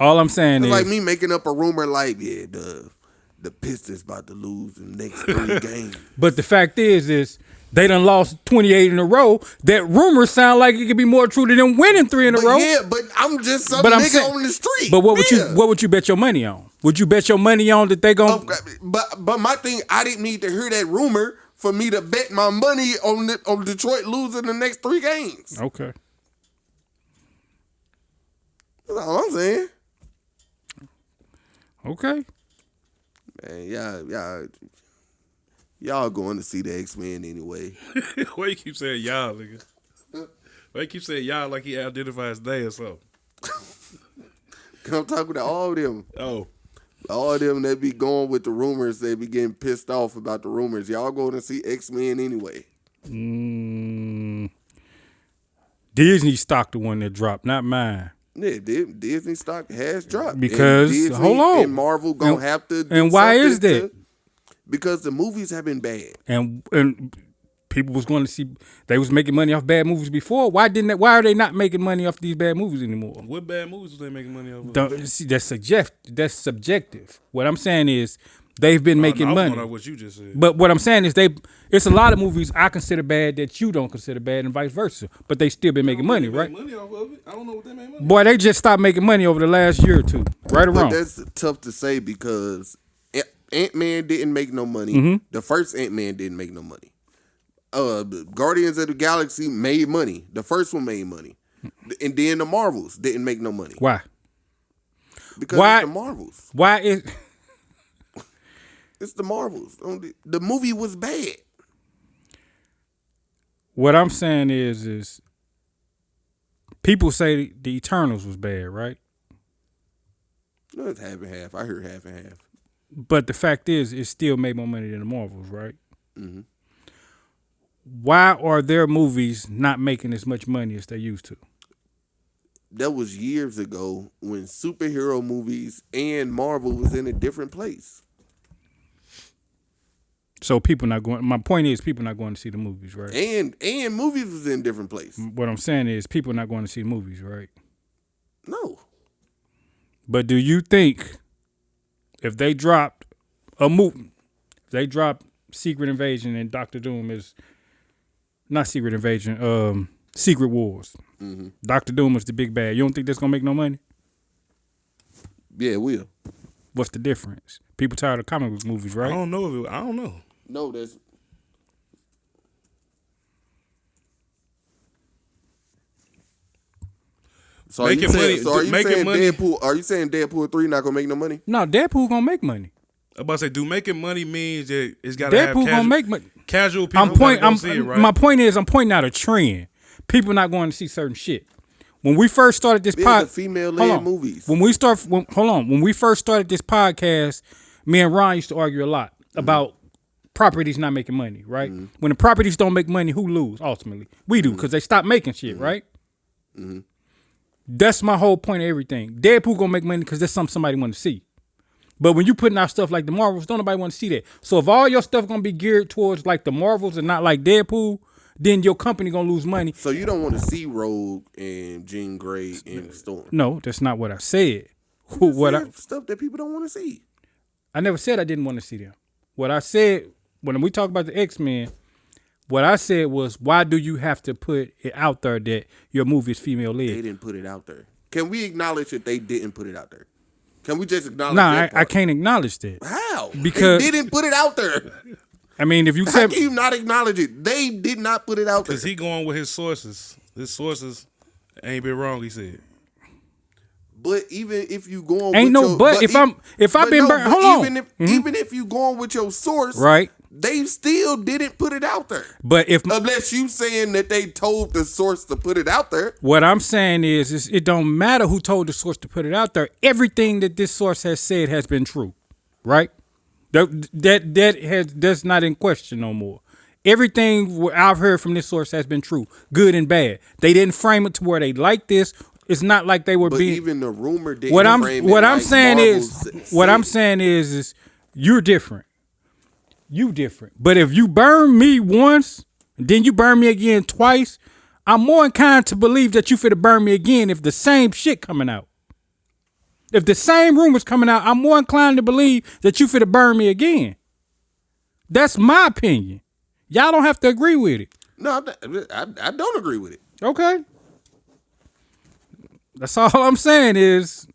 All I'm saying It's is like me making up a rumor like, yeah, the Pistons about to lose the next 3 games. But the fact is they done lost 28 in a row. That rumor sound like it could be more true than them winning 3 in a But row. yeah, but I'm just some But I'm nigga saying- on the street. But what would Yeah. you bet your money on? Would you bet your money on that they going But my thing, I didn't need to hear that rumor for me to bet my money on Detroit losing the next 3 games. Okay. That's all I'm saying. Okay. Man, y'all going to see the X-Men anyway. Why you keep saying y'all, nigga? Why you keep saying y'all like he identifies they or something? Cause I'm talking to all of them. Oh, All of them that be going with the rumors, they be getting pissed off about the rumors. Y'all going to see X-Men anyway. Disney stock the one that dropped, not mine. Yeah, Disney stock has dropped. Because- And Disney hold on. and Marvel gonna And- have to do and why is something that? because the movies have been bad. And people was going to see they was making money off bad movies before. Why are they not making money off these bad movies anymore? what bad movies was they making money off of? Don't see that's subjective. What I'm saying is they've been making I money. know what you just said. But what I'm saying is it's a lot of movies I consider bad that you don't consider bad and vice versa. But they still been making money, They right? made money off of it. I don't know what they made money. Boy, they just stopped making money over the last year or two. Right or But wrong? that's tough to say because Ant-Man didn't make no money. Mm-hmm. The first Ant-Man didn't make no money. Guardians of the Galaxy made money. The first one made money. And then the Marvels didn't make no money. Why? Because Why? it's the Marvels. Why is It's the Marvels. The movie was bad. what I'm saying is people say the Eternals was bad, right? No, it's half and half. I heard half and half. But the fact is, it still made more money than the Marvels, right? Mm-hmm. Why are their movies not making as much money as they used to? that was years ago when superhero movies and Marvel was in a different place. So people not going. My point is, people not going to see the movies, right? And movies was in a different place. What I'm saying is, people not going to see the movies, right? No. But do you think if they dropped a movie, if they dropped Secret Invasion and Doctor Doom is not Secret Invasion, Secret Wars. Mm-hmm. Doctor Doom is the big bad. You don't think that's gonna make no money? Yeah, it will. What's the difference? People tired of comic book movies, right? I don't know. I don't know. No, that's. So are you saying Deadpool? Are you saying Deadpool 3 not gonna make no money? No, Deadpool gonna make money. I'm about to say, do making money means that it's got to have Deadpool gonna make money. Casual people gonna see it, right? My point is, I'm pointing out a trend. People not going to see certain shit. When we first started this podcast, female-led movies. When we first started this podcast, me and Ron used to argue a lot about properties not making money, right? Mm-hmm. When the properties don't make money, who lose ultimately? We do, because they stop making shit, right? Mm-hmm. That's my whole point of everything. Deadpool gonna make money because that's something somebody want to see. But when you putting out stuff like the Marvels, don't nobody want to see that. So if all your stuff gonna be geared towards like the Marvels and not like Deadpool, then your company gonna lose money. So you don't want to see Rogue and Jean Grey and Storm? No, that's not what I said. Stuff that people don't want to see. I never said I didn't want to see them. What I said when we talk about the X-Men, what I said was, why do you have to put it out there that your movie is female led? They didn't put it out there. Can we acknowledge that they didn't put it out there? Can we just acknowledge that? I can't acknowledge that. How? Because they didn't put it out there. I mean, if you how can you not acknowledge it? They did not put it out there. Because he going with his sources. His sources ain't been wrong, he said. But even if you going ain't with no your, but if I've been burnt, hold on. Even if you going with your source, right? They still didn't put it out there. But unless you saying that they told the source to put it out there. What I'm saying is it don't matter who told the source to put it out there. Everything that this source has said has been true, right? That's not in question no more. Everything I've heard from this source has been true, good and bad. They didn't frame it to where they like this. It's not like they were being. Even the rumor didn't frame it. What I'm saying is you're different. You different. But if you burn me once, then you burn me again twice, I'm more inclined to believe that you finna burn me again if the same shit coming out. If the same rumors coming out, I'm more inclined to believe that you finna burn me again. That's my opinion. Y'all don't have to agree with it. No, I don't agree with it. Okay. That's all I'm saying is.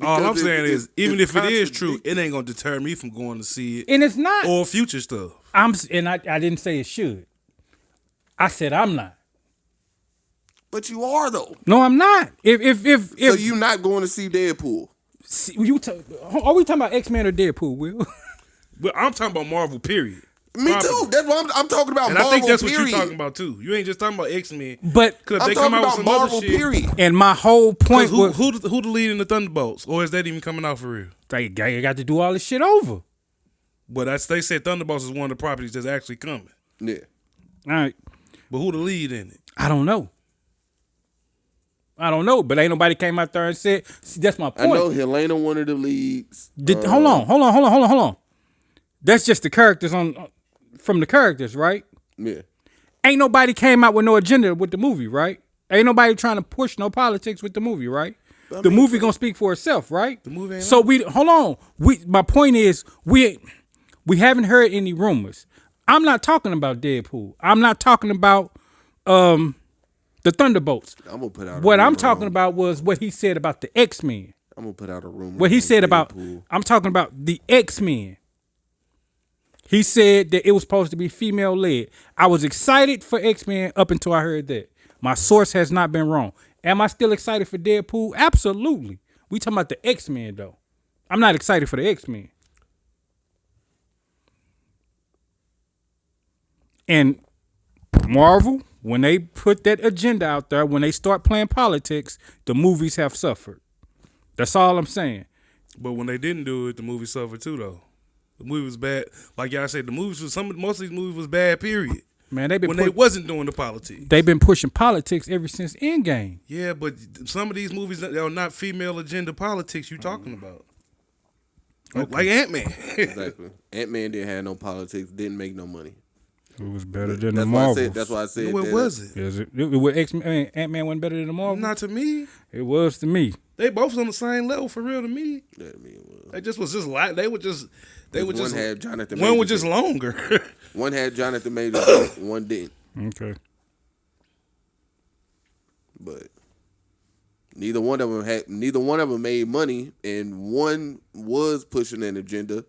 All I'm saying is, even if it is true, it ain't gonna deter me from going to see it. And it's not. Or future stuff. I didn't say it should. I said I'm not. But you are though. No, I'm not. If so you're not going to see Deadpool. Are we talking about X-Men or Deadpool, Will? But I'm talking about Marvel, period. Me too. That's what I'm talking about. And Marvel, I think that's period. what you're talking about too. You ain't just talking about X-Men. But I'm they come out with some Marvel, other shit. Period. And my whole point was who the lead in the Thunderbolts, or is that even coming out for real? They got to do all this shit over. But they said Thunderbolts is one of the properties that's actually coming. Yeah. All right. But who the lead in it? I don't know. But ain't nobody came out there and said. See, that's my point. I know Helena one of the leads. Hold on. That's just the characters from the characters, right? Yeah. Ain't nobody came out with no agenda with the movie, right? Ain't nobody trying to push no politics with the movie, right? The movie gonna speak for itself, right? The movie ain't so hold on. My point is we haven't heard any rumors. I'm not talking about Deadpool. I'm not talking about the Thunderbolts. I'm gonna put out. What I'm talking about was what he said about the X-Men. I'm gonna put out a rumor. What he said about. I'm talking about the X-Men. He said that it was supposed to be female led. I was excited for X-Men up until I heard that. My source has not been wrong. Am I still excited for Deadpool? Absolutely. We talking about the X-Men though. I'm not excited for the X-Men. And Marvel, when they put that agenda out there, when they start playing politics, the movies have suffered. That's all I'm saying. But when they didn't do it, the movie suffered too, though. The movie was bad. Like y'all said, most of these movies was bad, period. Man, they wasn't doing the politics. They've been pushing politics ever since Endgame. Yeah, but some of these movies that are not female agenda politics you talking about. Like Ant-Man. Exactly. Ant-Man didn't have no politics, didn't make no money. It was better than the Marvels. That's why I said. What was it? Yes, Ant-Man wasn't better than the Marvels? Not to me. It was to me. They both on the same level for real to me. Yeah, I mean, well, They just was just like they were just one had Johnathan. one was just longer. One had Johnathan Majors, one didn't. Okay. But neither one of them made money, and one was pushing an agenda,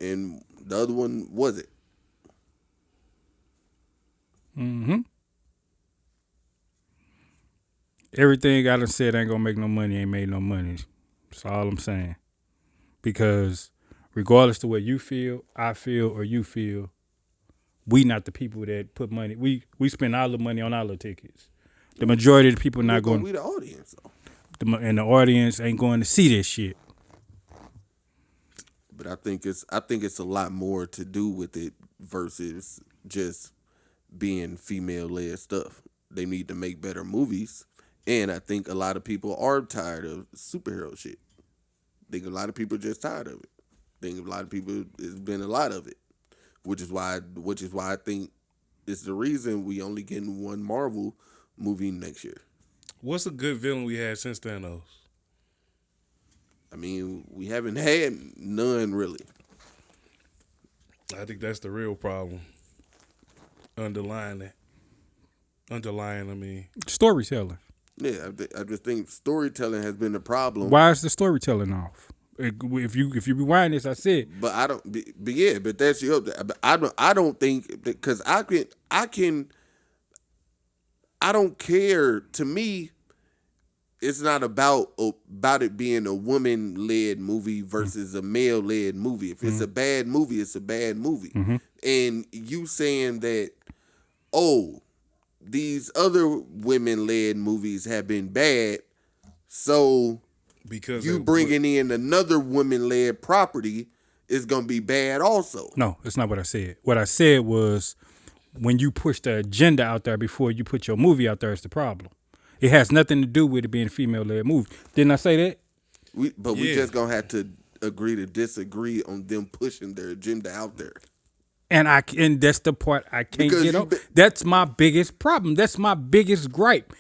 and the other one wasn't. Mm-hmm. Everything I done said ain't gonna make no money, ain't made no money. That's all I'm saying. Because regardless to what you feel, I feel, or you feel, we not the people that put money. We spend all the money on all the tickets. The majority of the people not going. We the audience, though. And the audience ain't going to see this shit. But I think it's a lot more to do with it versus just being female-led stuff. They need to make better movies, and I think a lot of people are tired of superhero shit. I think a lot of people are just tired of it. I think a lot of people, it's been a lot of it, which is why I think it's the reason we only getting one Marvel movie next year. What's a good villain we had since Thanos? I mean, we haven't had none really. I think that's the real problem. Underlying, I mean. Storytelling. Yeah, I just think storytelling has been the problem. Why is the storytelling off? If you rewind this, I said. But I don't. But yeah, but that's your. I don't think because I don't care. To me, it's not about it being a woman-led movie versus a male-led movie. If it's a bad movie, it's a bad movie. Mm-hmm. And you saying that, these other women-led movies have been bad, so because you bringing in another woman-led property is going to be bad also. No, that's not what I said. What I said was when you push the agenda out there before you put your movie out there is the problem. It has nothing to do with it being a female-led movie. Didn't I say that? We just going to have to agree to disagree on them pushing their agenda out there. And that's the part I can't get on. That's my biggest problem. That's my biggest gripe.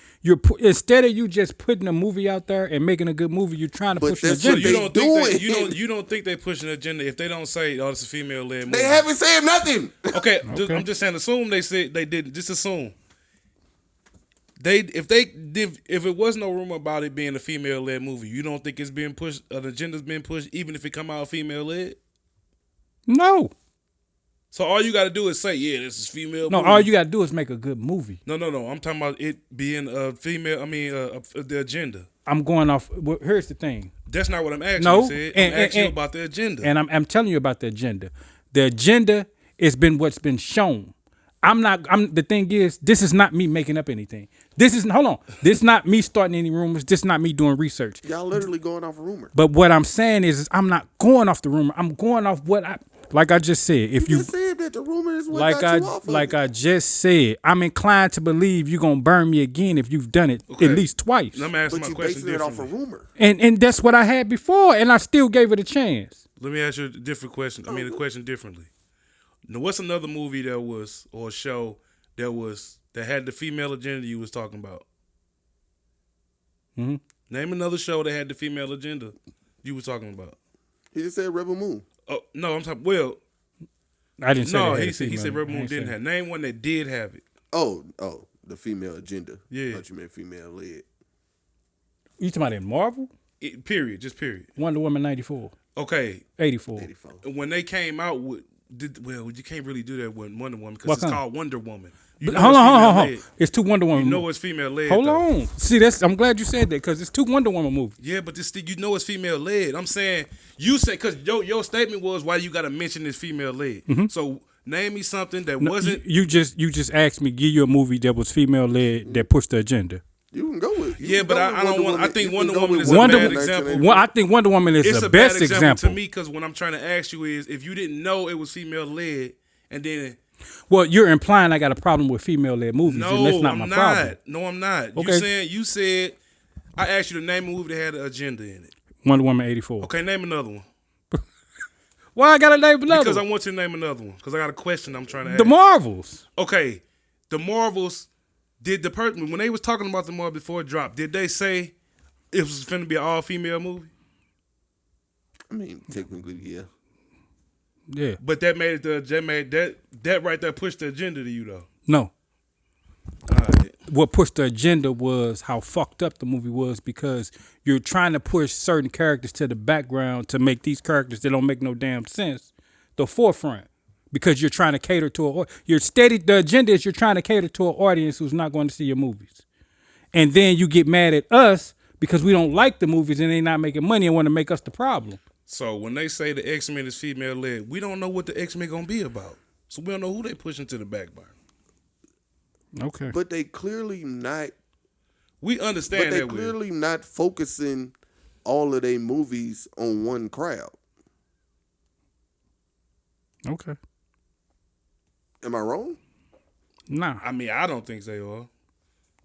Instead of you just putting a movie out there and making a good movie, you're trying to push an agenda. You don't think they push an agenda if they don't say, "Oh, it's a female-led movie." They haven't said nothing. Okay. I'm just saying. Assume they said they didn't. Just assume. If it was no rumor about it being a female-led movie, you don't think it's being pushed? An agenda's being pushed, even if it come out female-led. No. So all you got to do is say, "Yeah, this is female." No, movie. all you got to do is make a good movie. No. I'm talking about it being a female. I mean, the agenda. I'm going off. Well, here's the thing. That's not what I'm asking. No, you said. I'm asking you about the agenda. And I'm telling you about the agenda. The agenda has been what's been shown. The thing is, this is not me making up anything. This is not me starting any rumors. This is not me doing research. Y'all literally going off a rumor. But what I'm saying is I'm not going off the rumor. I'm going off what like I just said. If you just said that the rumor is what got you off of it. I just said, I'm inclined to believe you're gonna burn me again if you've done it at least twice. Let me ask my question basing it off a differently. rumor. And that's what I had before, and I still gave it a chance. Let me ask you a different question. I mean, the question differently. Now, what's another movie that was or show that had the female agenda you was talking about? Mm-hmm. Name another show that had the female agenda you was talking about. He just said Rebel Moon. Oh no, I'm talking. Well, I didn't say no. that. He said Rebel Moon didn't have. Name one that did have it. Oh, the female agenda. Yeah. I thought you meant female led. You talking about in Marvel? Period. Just period. Wonder Woman 94. Okay. 84. When they came out with, you can't really do that with Wonder Woman because it's called Wonder Woman. Hold on. It's two Wonder Woman. You know it's female led. Hold on. See, I'm glad you said that because it's two Wonder Woman movies. Yeah, but you know it's female led. I'm saying you say because your statement was why you got to mention this female led. Mm-hmm. So name me something that wasn't. You just asked me give you a movie that was female led that pushed the agenda. You can go with. Yeah, but I don't want. I think Wonder Woman is a bad example. I think Wonder Woman is the best example to me because what I'm trying to ask you is if you didn't know it was female led and then Well, you're implying I got a problem with female-led movies, and that's No, not I'm my not. problem. No, I'm not. Okay. You said I asked you to name a movie that had an agenda in it. Wonder Woman 84. Okay, name another one. Why I gotta name another? Because I want you to name another one. Because I got a question I'm trying to ask. The Marvels. Okay, the Marvels. Did the person when they was talking about the Marvels before it dropped? Did they say it was finna be an all-female movie? I mean, technically, yeah. Yeah. But that made that right there pushed the agenda to you though. No. All right. What pushed the agenda was how fucked up the movie was because you're trying to push certain characters to the background to make these characters that don't make no damn sense the forefront because you're trying to cater to the agenda is you're trying to cater to an audience who's not going to see your movies. And then you get mad at us because we don't like the movies and they're not making money and want to make us the problem. So when they say the X-Men is female led, we don't know what the X-Men gonna be about. So we don't know who they pushing to the back burner. Okay. But they clearly not. We understand But they that. clearly not focusing all of their movies on one crowd. Okay. Am I wrong? Nah. I mean, I don't think they are.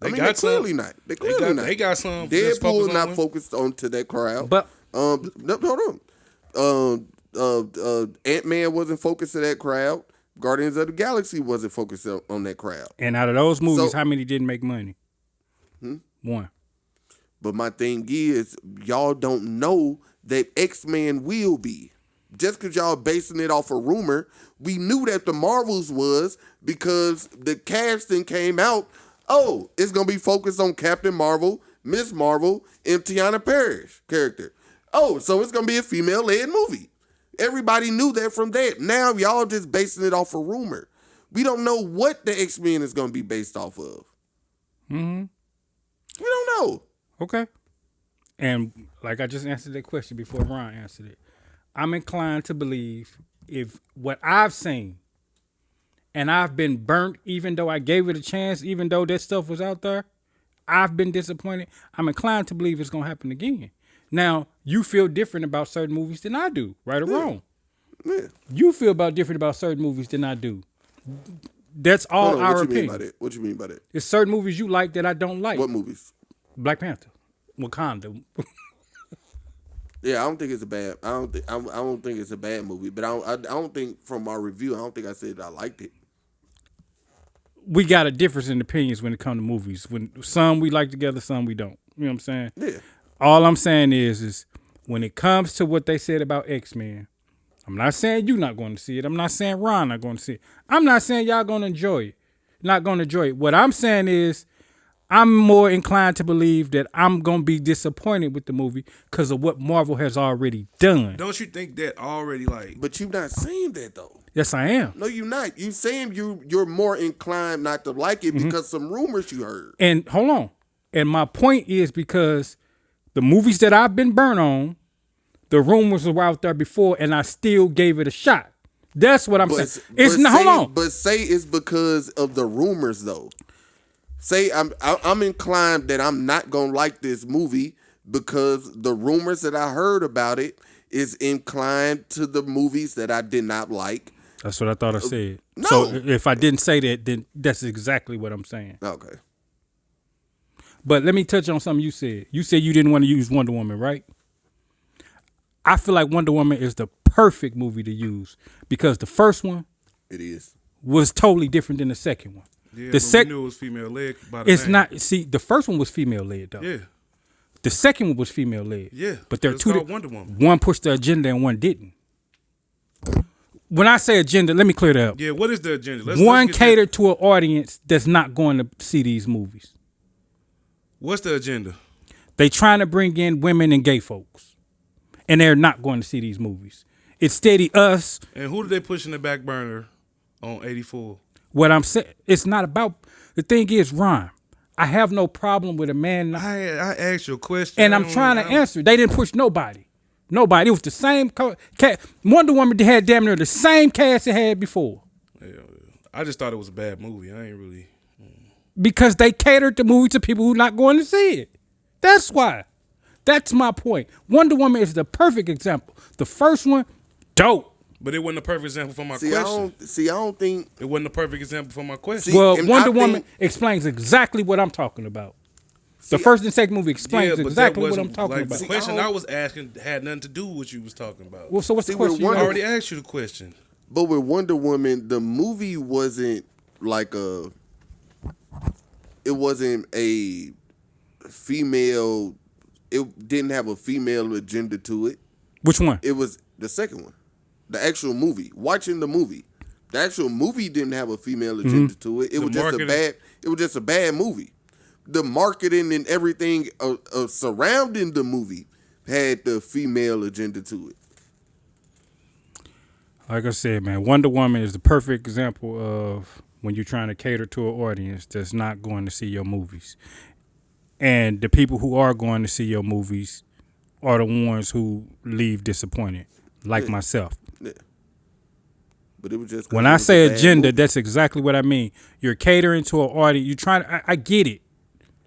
They clearly not. They clearly not. They got some. that's Deadpool focused not on focused on to that crowd. But No, hold on. Ant-Man wasn't focused to that crowd. Guardians of the Galaxy wasn't focused on that crowd. and out of those movies, So- how many didn't make money? One. But my thing is, y'all don't know that X-Men will be. Just because y'all basing it off a rumor, we knew that the Marvels was because the casting came out. Oh, it's going to be focused on Captain Marvel, Miss Marvel, and Tiana Parrish character. Oh, so it's going to be a female-led movie. Everybody knew that from that. Now y'all just basing it off a rumor. We don't know what the X-Men is going to be based off of. Mm-hmm. We don't know. Okay. And like I just answered that question before Ron answered it, I'm inclined to believe if what I've seen, and I've been burnt, even though I gave it a chance, even though that stuff was out there, I've been disappointed. I'm inclined to believe it's gonna happen again. Now, you feel different about certain movies than I do, right or wrong. Yeah. You feel different about certain movies than I do. That's all Hold on, our what you mean opinion. by that? What you mean by that? There's certain movies you like that I don't like. What movies? Black Panther, Wakanda. Yeah, I don't think it's a bad. I don't think it's a bad movie. But I don't think from my review, I don't think I said I liked it. We got a difference in opinions when it comes to movies. When some we like together, some we don't. You know what I'm saying? Yeah. All I'm saying is when it comes to what they said about X-Men, I'm not saying you're not going to see it. I'm not saying Ron not going to see it. I'm not saying y'all going to enjoy it. Not going to enjoy it. What I'm saying is I'm more inclined to believe that I'm going to be disappointed with the movie because of what Marvel has already done. Don't you think that already like? But you're not saying that though. Yes, I am. No, you're not. You saying you're more inclined not to like it because some rumors you heard. And hold on. And my point is because the movies that I've been burnt on, the rumors were out there before, and I still gave it a shot. That's what I'm saying. It's not. Hold on. But say it's because of the rumors though. Say I'm inclined that I'm not gonna like this movie because the rumors that I heard about it is inclined to the movies that I did not like. That's what I thought I said. No. So if I didn't say that, then that's exactly what I'm saying. Okay. But let me touch on something you said. You said you didn't want to use Wonder Woman, right? I feel like Wonder Woman is the perfect movie to use because the first one It is. was totally different than the second one. Yeah, The but we knew it was female led by the It's name. not. See, the first one was female led though. Yeah, The second one was female led. yeah. But they're It's two. called Wonder Woman. One pushed the agenda and one didn't. When I say agenda, let me clear that up. Yeah, what is the agenda? One get catered to an audience that's not going to see these movies. What's the agenda? They trying to bring in women and gay folks, and they're not going to see these movies. It's steady us. And who did they push in the back burner on 84? What I'm saying, it's not about. The thing is, Ron, I have no problem with a man, I asked you a question, and I'm trying to answer. They didn't push nobody. Nobody. It was the same. Wonder Woman had damn near the same cast it had before. Yeah, I just thought it was a bad movie. I ain't really. Because they catered the movie to people who not going to see it. That's why. That's my point. Wonder Woman is the perfect example. The first one, dope. But it wasn't a perfect example for my See, question. I don't think. It wasn't a perfect example for my question. See, Well, and Wonder I Woman think- explains exactly what I'm talking about. The See, first and second movie yeah, explains but exactly that what I'm wasn't talking like about. the question I was asking had nothing to do with what you was talking about. Well, so what's See, the with question? You I Wonder- got? already asked you the question. But with Wonder Woman, the movie wasn't like a. It wasn't a female. It didn't have a female agenda to it. Which one? It was the second one, the actual movie. Watching the movie, the actual movie didn't have a female agenda to it. It The was just marketing? a bad. It was just a bad movie. The marketing and everything surrounding the movie had the female agenda to it. Like I said, man, Wonder Woman is the perfect example of when you're trying to cater to an audience that's not going to see your movies. And the people who are going to see your movies are the ones who leave disappointed, like Yeah. myself. Yeah. But it was just When it I was a say bad agenda, movie. that's exactly what I mean. You're catering to an audience. You trying. I get it.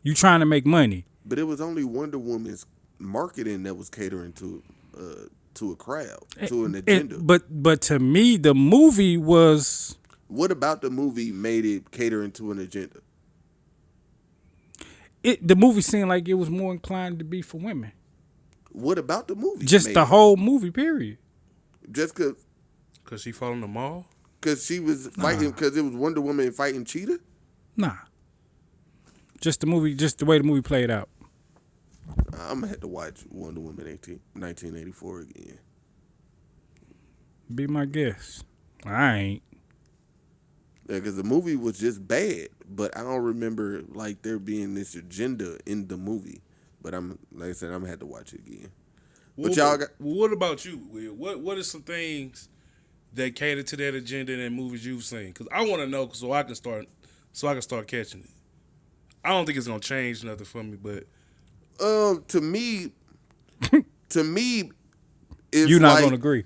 You trying to make money. But it was only Wonder Woman's marketing that was catering to a crowd, to an agenda. But to me, the movie was. What about the movie made it catering to an agenda? The movie seemed like it was more inclined to be for women. What about the movie? Just made the it? whole movie, period. Just Cause she fell in the mall. because she was fighting, because it was Wonder Woman fighting Cheetah? Nah. Just the movie, just the way the movie played out. I'm going to have to watch Wonder Woman 1984 again. Be my guest. I ain't. Yeah, because the movie was just bad, but I don't remember like there being this agenda in the movie. But like I said, I'm going to have to watch it again. But y'all got... What about you, Will? What are some things that cater to that agenda in the movies you've seen? Because I want to know, so I can start catching it. I don't think it's gonna change nothing for me, but to me, it's You're not like, gonna agree.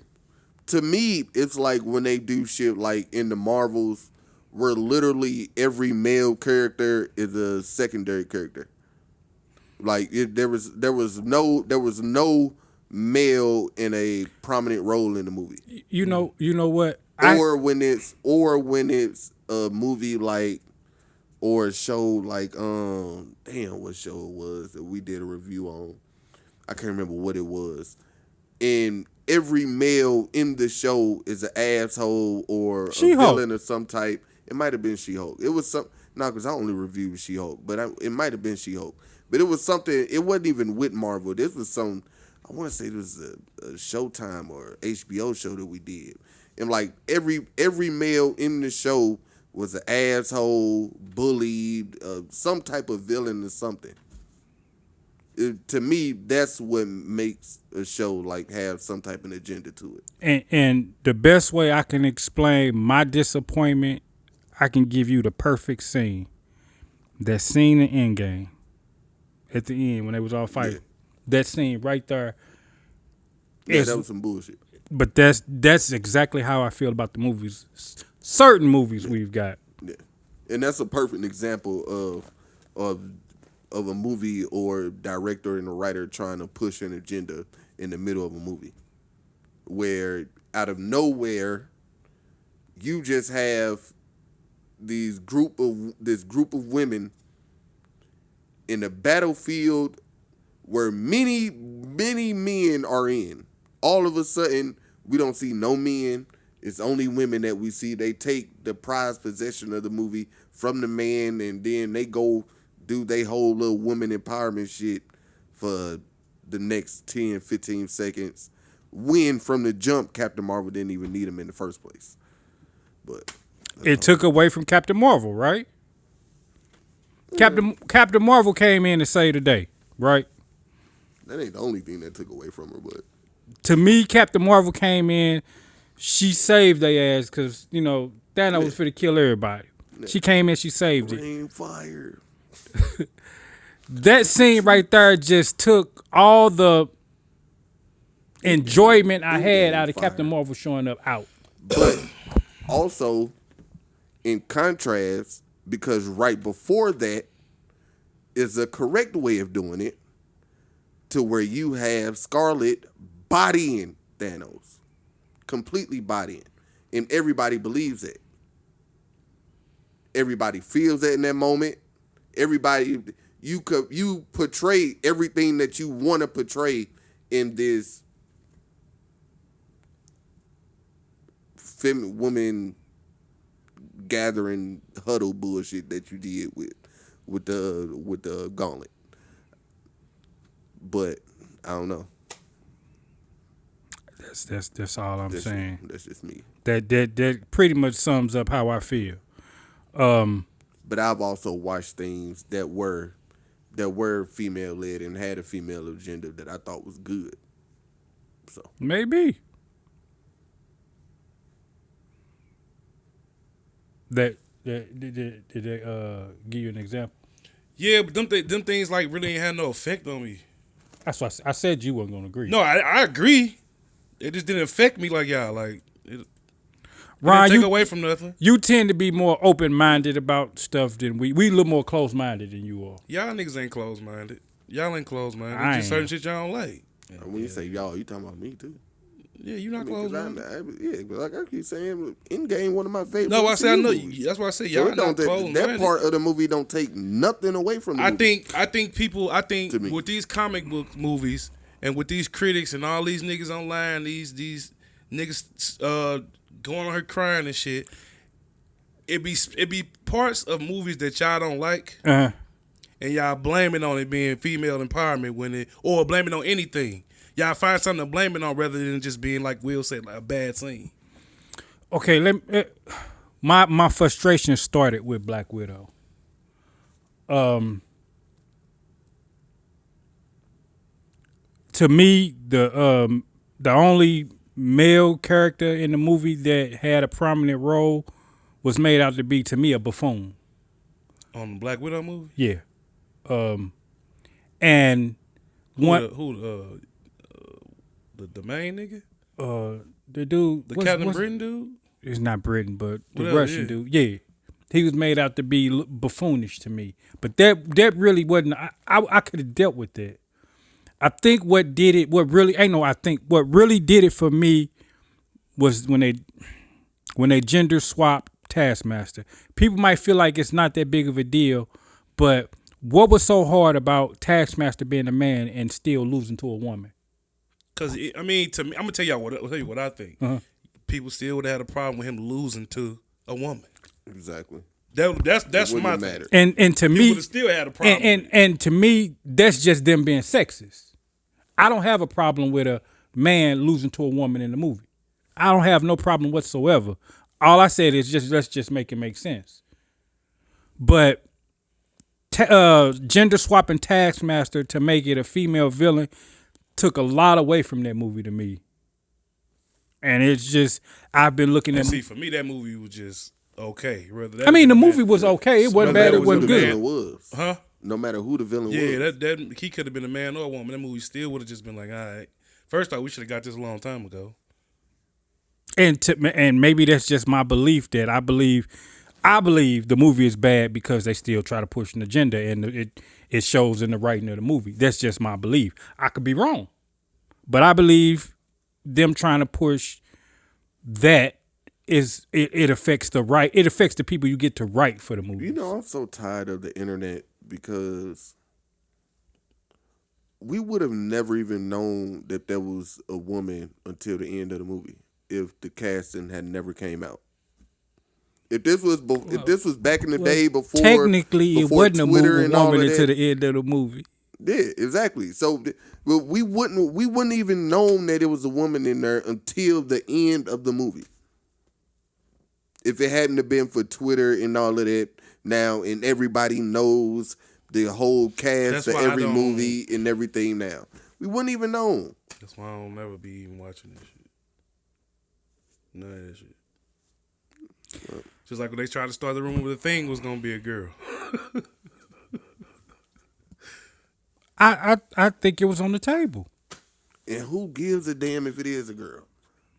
to me, it's like when they do shit like in the Marvels, where literally every male character is a secondary character. Like there was no male in a prominent role in the movie. You know what? Or when it's a movie like, or a show like damn, what show it was that we did a review on. I can't remember what it was. And every male in the show is an asshole or a She-Hulk. villain of some type. It might have been She-Hulk. It was some because I only reviewed She-Hulk, but it might have been She-Hulk. But it was something. It wasn't even with Marvel. This was some. I want to say it was a Showtime or HBO show that we did, and like every male in the show was an asshole, bullied, some type of villain or something. To me, that's what makes a show like have some type of agenda to it. And the best way I can explain my disappointment, I can give you the perfect scene. That scene in Endgame. At the end when they was all fighting. Yeah. That scene right there. Yeah, is- that was some bullshit. But that's exactly how I feel about the movies. Certain movies we've got. Yeah, and that's a perfect example of a movie or director and a writer trying to push an agenda in the middle of a movie, where out of nowhere, you just have this group of women in a battlefield where many men are in. All of a sudden, we don't see no men. It's only women that we see. They take the prized possession of the movie from the man, and then they go do they whole little woman empowerment shit for the next 10, 15 seconds. When from the jump, Captain Marvel didn't even need him in the first place. But It took away from Captain Marvel, right? Captain Marvel came in to save the day, right? that ain't the only thing that took away from her. But To me, Captain Marvel came in, she saved their ass because, Thanos was finna kill everybody. She came in, she saved it. rain, fire. That scene right there just took all the enjoyment I had out of Fire. Captain Marvel showing up out. But also, in contrast, because right before that is a correct way of doing it, to where you have Scarlet bodying Thanos. completely bought in, and everybody believes it. Everybody feels it in that moment. Everybody, you portray everything that you want to portray in this woman gathering huddle bullshit that you did with the gauntlet. But I don't know. That's all I'm saying. That's just me. That pretty much sums up how I feel. But I've also watched things that were female led and had a female agenda that I thought was good. So Maybe. Did they give you an example? Yeah, but them things like really ain't had no effect on me. That's why I said you weren't gonna agree. No, I agree. It just didn't affect me like y'all. Like it Ron, didn't take away from nothing. You tend to be more open minded about stuff than we. We a little more close minded than you are. Y'all niggas ain't closed minded. Y'all ain't closed minded. I It's just ain't. certain shit y'all don't like. when you say y'all, you talking about me too. Yeah, you not closed minded. Yeah, but like I keep saying, Endgame one of my favorite. No, I said I know. movies. That's why I say So y'all it not don't closed that minded. part of the movie don't take nothing away from the movie. I think To me. with these comic book movies and with these critics and all these niggas online, these niggas going on her crying and shit. It be parts of movies that y'all don't like, Uh-huh. and y'all blame it on it being female empowerment or blame it on anything. Y'all find something to blame it on rather than just being like Will said, like a bad scene. Okay, my frustration started with Black Widow. To me, the only male character in the movie that had a prominent role was made out to be, to me, a buffoon. On the Black Widow movie? Yeah. And the main nigga? The dude, The Captain Britain dude? It's not Britain, but the Whatever, Russian yeah. dude. Yeah. He was made out to be buffoonish to me. But that really wasn't, I could have dealt with that. I think what really did it for me was when they gender swapped Taskmaster. People might feel like it's not that big of a deal, but what was so hard about Taskmaster being a man and still losing to a woman? Because to me, I'm gonna tell you what I think. Uh-huh. People still would have had a problem with him losing to a woman. Exactly. That's It my wouldn't thing. matter. And to People me, would have still had a problem. with it. and to me, that's just them being sexist. I don't have a problem with a man losing to a woman in the movie. I don't have no problem whatsoever. All I said is let's just make it make sense. But gender swapping Taskmaster to make it a female villain took a lot away from that movie to me. And it's just, I've been looking at. See, for me, that movie was just okay. I mean, the movie was okay. It wasn't bad. It wasn't the good. villain was. Huh? No matter who the villain was. Yeah, that he could have been a man or a woman. That movie still would have just been like, all right. First off, we should have got this a long time ago. And maybe that's just my belief that I believe the movie is bad because they still try to push an agenda, and it shows in the writing of the movie. That's just my belief. I could be wrong, but I believe them trying to push that it affects the people you get to write for the movie. You know, I'm so tired of the internet because we would have never even known that there was a woman until the end of the movie if the casting had never came out. If this was back in the day before, technically it wasn't a Twitter and all woman of until that, the end of the movie. yeah, exactly. So we wouldn't even known that it was a woman in there until the end of the movie. If it hadn't have been for Twitter and all of that now, and everybody knows the whole cast That's of why I every don't- movie and everything now, we wouldn't even know. That's why I don't never be even watching this shit. None of that shit. Just like when they tried to start the rumor with the thing was gonna be a girl. I think it was on the table. And who gives a damn if it is a girl?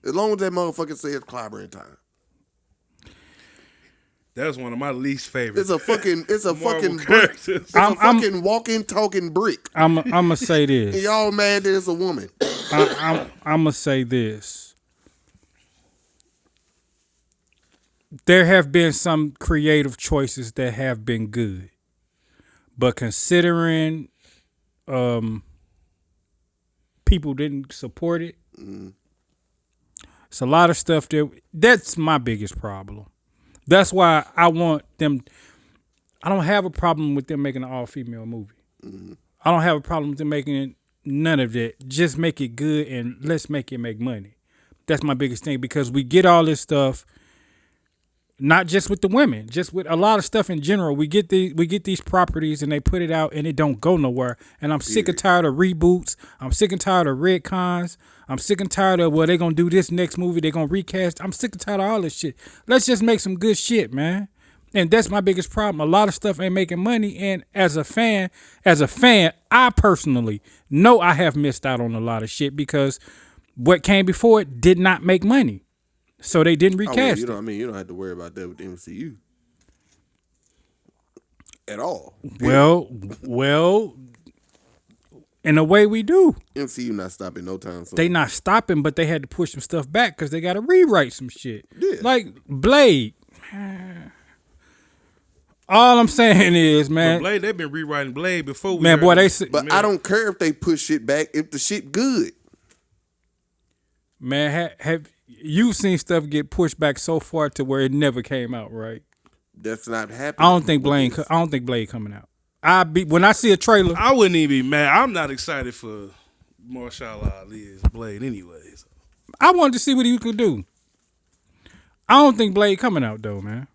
As long as that motherfucker says clobbering time. That was one of my least favorites. It's a fucking Marvel brick. characters. It's a fucking walking, talking brick. I'm gonna say And this. y'all mad that it's a woman. I'm gonna say this. there have been some creative choices that have been good, but considering people didn't support it, it's a lot of stuff that's my biggest problem. That's why I want them. I don't have a problem with them making an all-female movie. I don't have a problem with them making none of that. Just make it good and let's make it make money. That's my biggest thing, because we get all this stuff, not just with the women, just with a lot of stuff in general. We get these properties and they put it out and it don't go nowhere. And I'm sick and tired of reboots. I'm sick and tired of retcons. I'm sick and tired of, well, they're gonna do this next movie, they're gonna recast. I'm sick and tired of all this shit. Let's just make some good shit, man. And that's my biggest problem. A lot of stuff ain't making money. And as a fan, I personally know I have missed out on a lot of shit because what came before it did not make money. So they didn't recast it. You don't have to worry about that with the MCU at all. Well, in a way we do. MCU not stopping no time soon. They not stopping, but they had to push some stuff back because they got to rewrite some shit. Yeah. Like Blade. All I'm saying is, man. But Blade, they've been rewriting Blade before. But I don't care if they push shit back if the shit good. Man, have you seen stuff get pushed back so far to where it never came out, right? That's not happening. I don't think Blade coming out. When I see a trailer, I wouldn't even be mad. I'm not excited for Marshall Ali's Blade anyways. I wanted to see what he could do. I don't think Blade coming out though, man.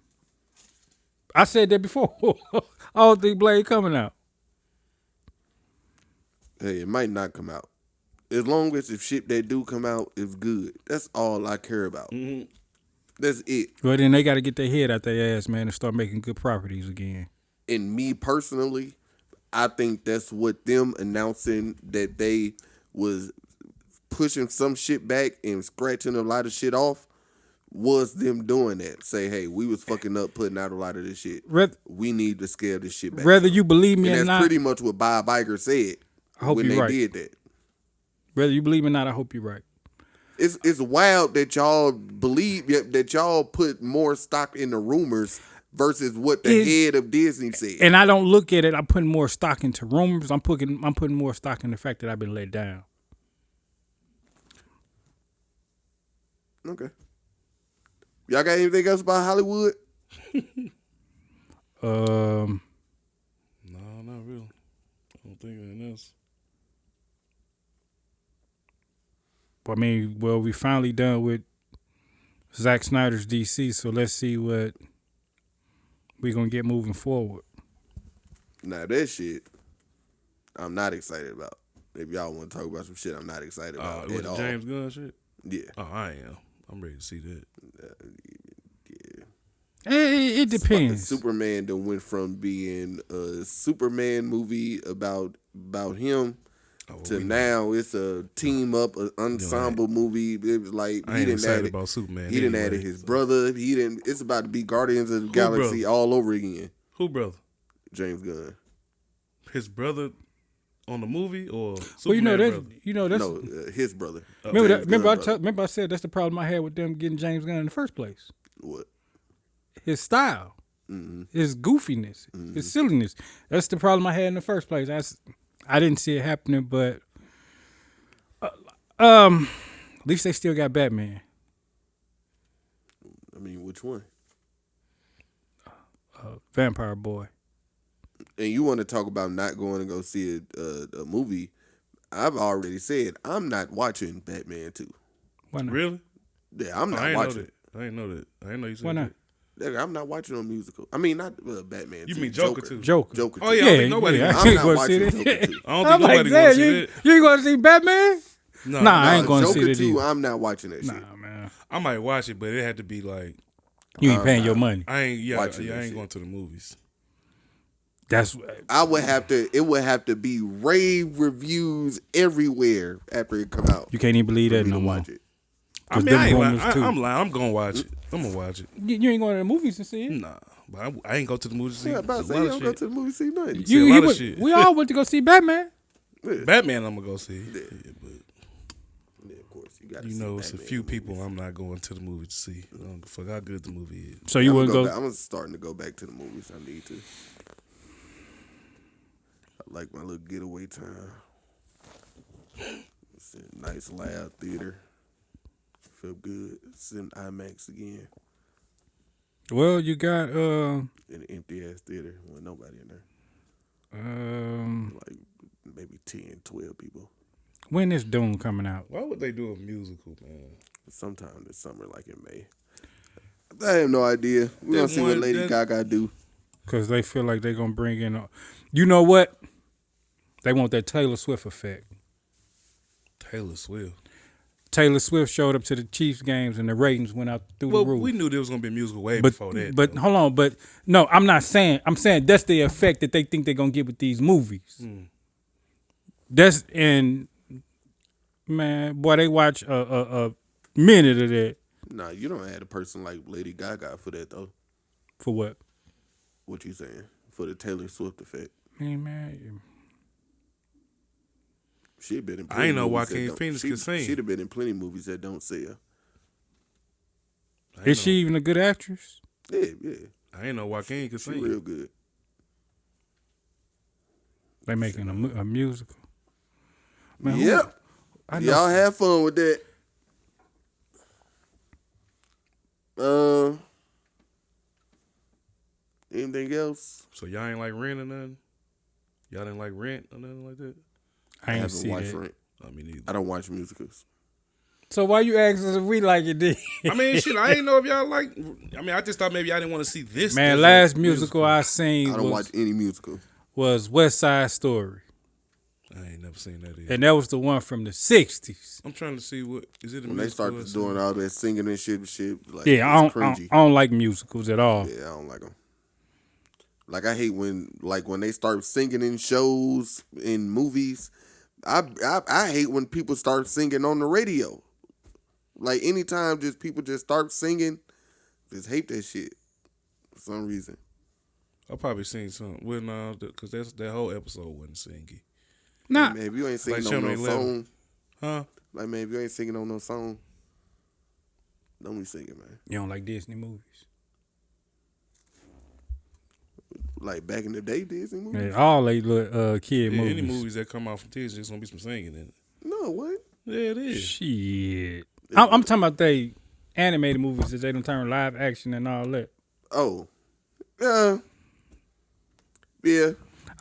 I said that before. I don't think Blade coming out. Hey, it might not come out. As long as if shit that do come out is good. That's all I care about. Mm-hmm. That's it. Well, then they got to get their head out their ass, man, and start making good properties again. And me personally, I think that's what them announcing that they was pushing some shit back and scratching a lot of shit off was them doing that. Say, hey, we was fucking up putting out a lot of this shit. We need to scale this shit back. Whether you believe me or not. That's pretty much what Bob Iger said when they did that. Whether you believe it or not, I hope you're right. It's wild that y'all believe that y'all put more stock in the rumors versus what the head of Disney said. And I don't look at it. I'm putting more stock into rumors. I'm putting more stock in the fact that I've been let down. Okay. Y'all got anything else about Hollywood? No, not really. I don't think anything else. I mean, well, we finally done with Zack Snyder's DC, so let's see what we're going to get moving forward. Now, that shit, I'm not excited about. If y'all want to talk about some shit I'm not excited about at all. James Gunn shit? Yeah. Oh, I am. I'm ready to see that. Yeah. It depends. Superman done went from being a Superman movie about him to now it's a team up, an ensemble movie. It was like I ain't excited about Superman. He didn't add his brother. It's about to be Guardians of the Galaxy all over again. Who brother? James Gunn. His brother on the movie or Superman no, his brother. Remember I said that's the problem I had with them getting James Gunn in the first place. What? His style, his goofiness, his silliness. That's the problem I had in the first place. I didn't see it happening, but at least they still got Batman. I mean, which one? Vampire Boy. And you want to talk about not going to go see a movie? I've already said I'm not watching Batman 2. Why not? Really? Yeah, I'm not watching it. I didn't know that. I didn't know you said Why not? that. I'm not watching a musical. I mean, not Batman. You 2, mean Joker 2? Joker. Oh, yeah. I don't think nobody. I'm not watching Joker 2. I don't think nobody wants to see that. You ain't going to see Batman? No, I ain't going to see Joker that 2, either. I'm not watching that shit. Nah, man. I might watch it, but it had to be like you ain't paying your money. I ain't shit. going to the movies. It would have to be rave reviews everywhere after it come out. You can't even believe that no more. Watch it. I mean, I ain't lying. I'm lying. I'm gonna watch it. I'm gonna watch it. You ain't going to the movies to see it? Nah, but I ain't go to the movies to see. Yeah, about to say you don't go to the movie to see nothing. See a lot of shit. We all went to go see Batman. Yeah. Batman, I'm gonna go see. Yeah, of course. You gotta You see know, it's a Batman few in the people movies. I'm not going to the movie to see. I don't fuck how good the movie is. So you wouldn't go? I'm starting to go back to the movies. I need to. I like my little getaway time. It's a nice loud theater. Feel good. It's in IMAX again. Well, you got In an empty ass theater with nobody in there. Like maybe 10, 12 people. when is Doom coming out? Why would they do a musical, man? Sometime this summer, like in May. I have no idea. We're gonna see what Lady Gaga do. Because they feel like they're gonna bring in. You know what? They want that Taylor Swift effect. Taylor Swift. Taylor Swift showed up to the Chiefs games and the ratings went out through Well, the roof. we knew there was gonna be a musical way before that. But though. hold on, but no, I'm not saying. I'm saying that's the effect that they think they're gonna get with these movies. That's and man, boy, they watch a minute of that Nah, you don't have a person like Lady Gaga for that though. for what? What you saying? For the Taylor Swift effect. Man, She'd been in I ain't know movies that Joaquin don't- Phoenix could sing. She'd have been in plenty of movies that don't sell. is she even a good actress? Yeah, yeah. I ain't know Joaquin could She sing. real good. They making a musical. Man, who- Yep. I know Y'all have fun with that. Anything else? So y'all ain't like Rent or nothing? Y'all didn't like Rent or nothing like that? I ain't haven't see watched that. Rent. I mean, either. I don't watch musicals. So why you asking us if we like it? Then? I mean, shit, I ain't know if y'all like. I mean, I just thought maybe I didn't want to see this. Man, as a last musical I seen I don't watch any musical. was West Side Story, I ain't never seen that either. and that was the one from the '60s. I'm trying to see what is it. A When they musical start or doing all that singing and shit, like Yeah, I it's don't cringy. like musicals at all. Yeah, I don't like them. Like I hate when they start singing in shows in movies. I hate when people start singing on the radio. Like anytime just people just start singing, just hate that shit for some reason. I probably seen some. Well, no, because that whole episode wasn't singing. Nah, Man, if you ain't singing Like on no Channel 11. song, Huh? like man, if you ain't singing on no song, don't be singing, man. you don't like Disney movies. Like back in the day, Disney movies. Yeah, all they little kid Yeah, movies. any movies that come out from Disney, there's gonna be some singing in it. No, what? Yeah, it is. Shit, I'm talking about they animated movies that they don't turn live action and all that. Oh, yeah, yeah.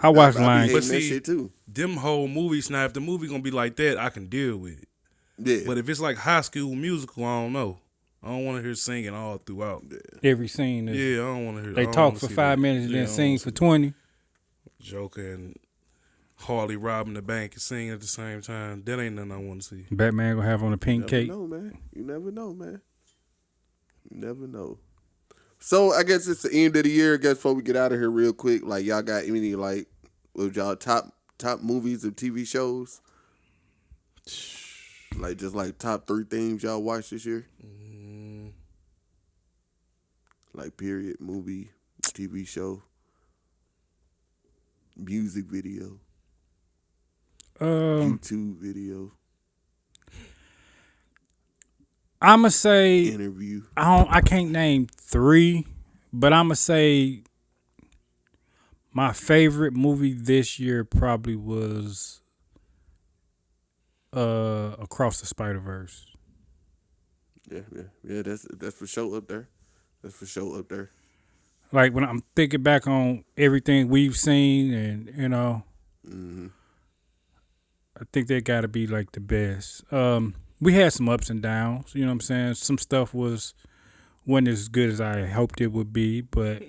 I watched I be Lion hating But that see- shit too. Them whole movies. Now, if the movie gonna be like that, I can deal with it. Yeah, But if it's like High School Musical, I don't know. I don't want to hear singing all throughout. every scene. Is, Yeah, I don't want to hear. they I don't talk wanna for see 5 that. minutes and Yeah, I then don't sing wanna for see 20. Joker and Harley robbing the bank and singing at the same time. That ain't nothing I want to see. Batman gonna have on a pink you never cape. know, man. You never know, man. You never know. So I guess it's the end of the year. I guess before we get out of here real quick, like y'all got any like with y'all top movies and TV shows? Like just like top 3 things y'all watched this year? Like period, movie, TV show, music video, YouTube video, I'ma say interview. I can't name 3, but I'ma say my favorite movie this year probably was Across the Spider-Verse. Yeah. That's for sure up there. That's for sure up there. Like when I'm thinking back on everything we've seen, and you know, I think that got to be like the best. We had some ups and downs. You know what I'm saying? Some stuff wasn't as good as I hoped it would be, but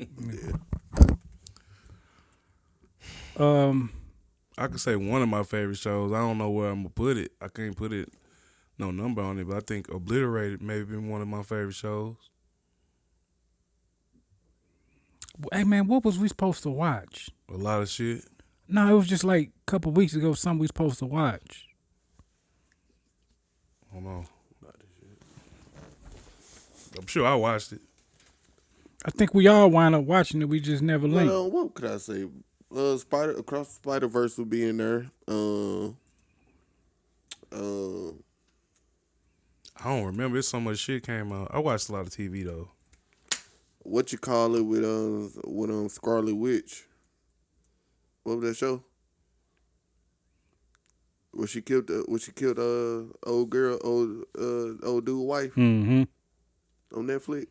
I could say one of my favorite shows. I don't know where I'm gonna put it. I can't put it no number on it, but I think Obliterated may been one of my favorite shows. hey man, what was we supposed to watch? A lot of shit. No, it was just like a couple weeks ago. Something we supposed to watch. I don't know. I'm sure I watched it. I think we all wind up watching it. We just never linked. Well, what could I say? Across the Spider-Verse would be in there. I don't remember. There's so much shit came out. I watched a lot of TV though. What you call it with Scarlet Witch? What was that show? Where she killed old girl, old dude wife Mm-hmm. on Netflix.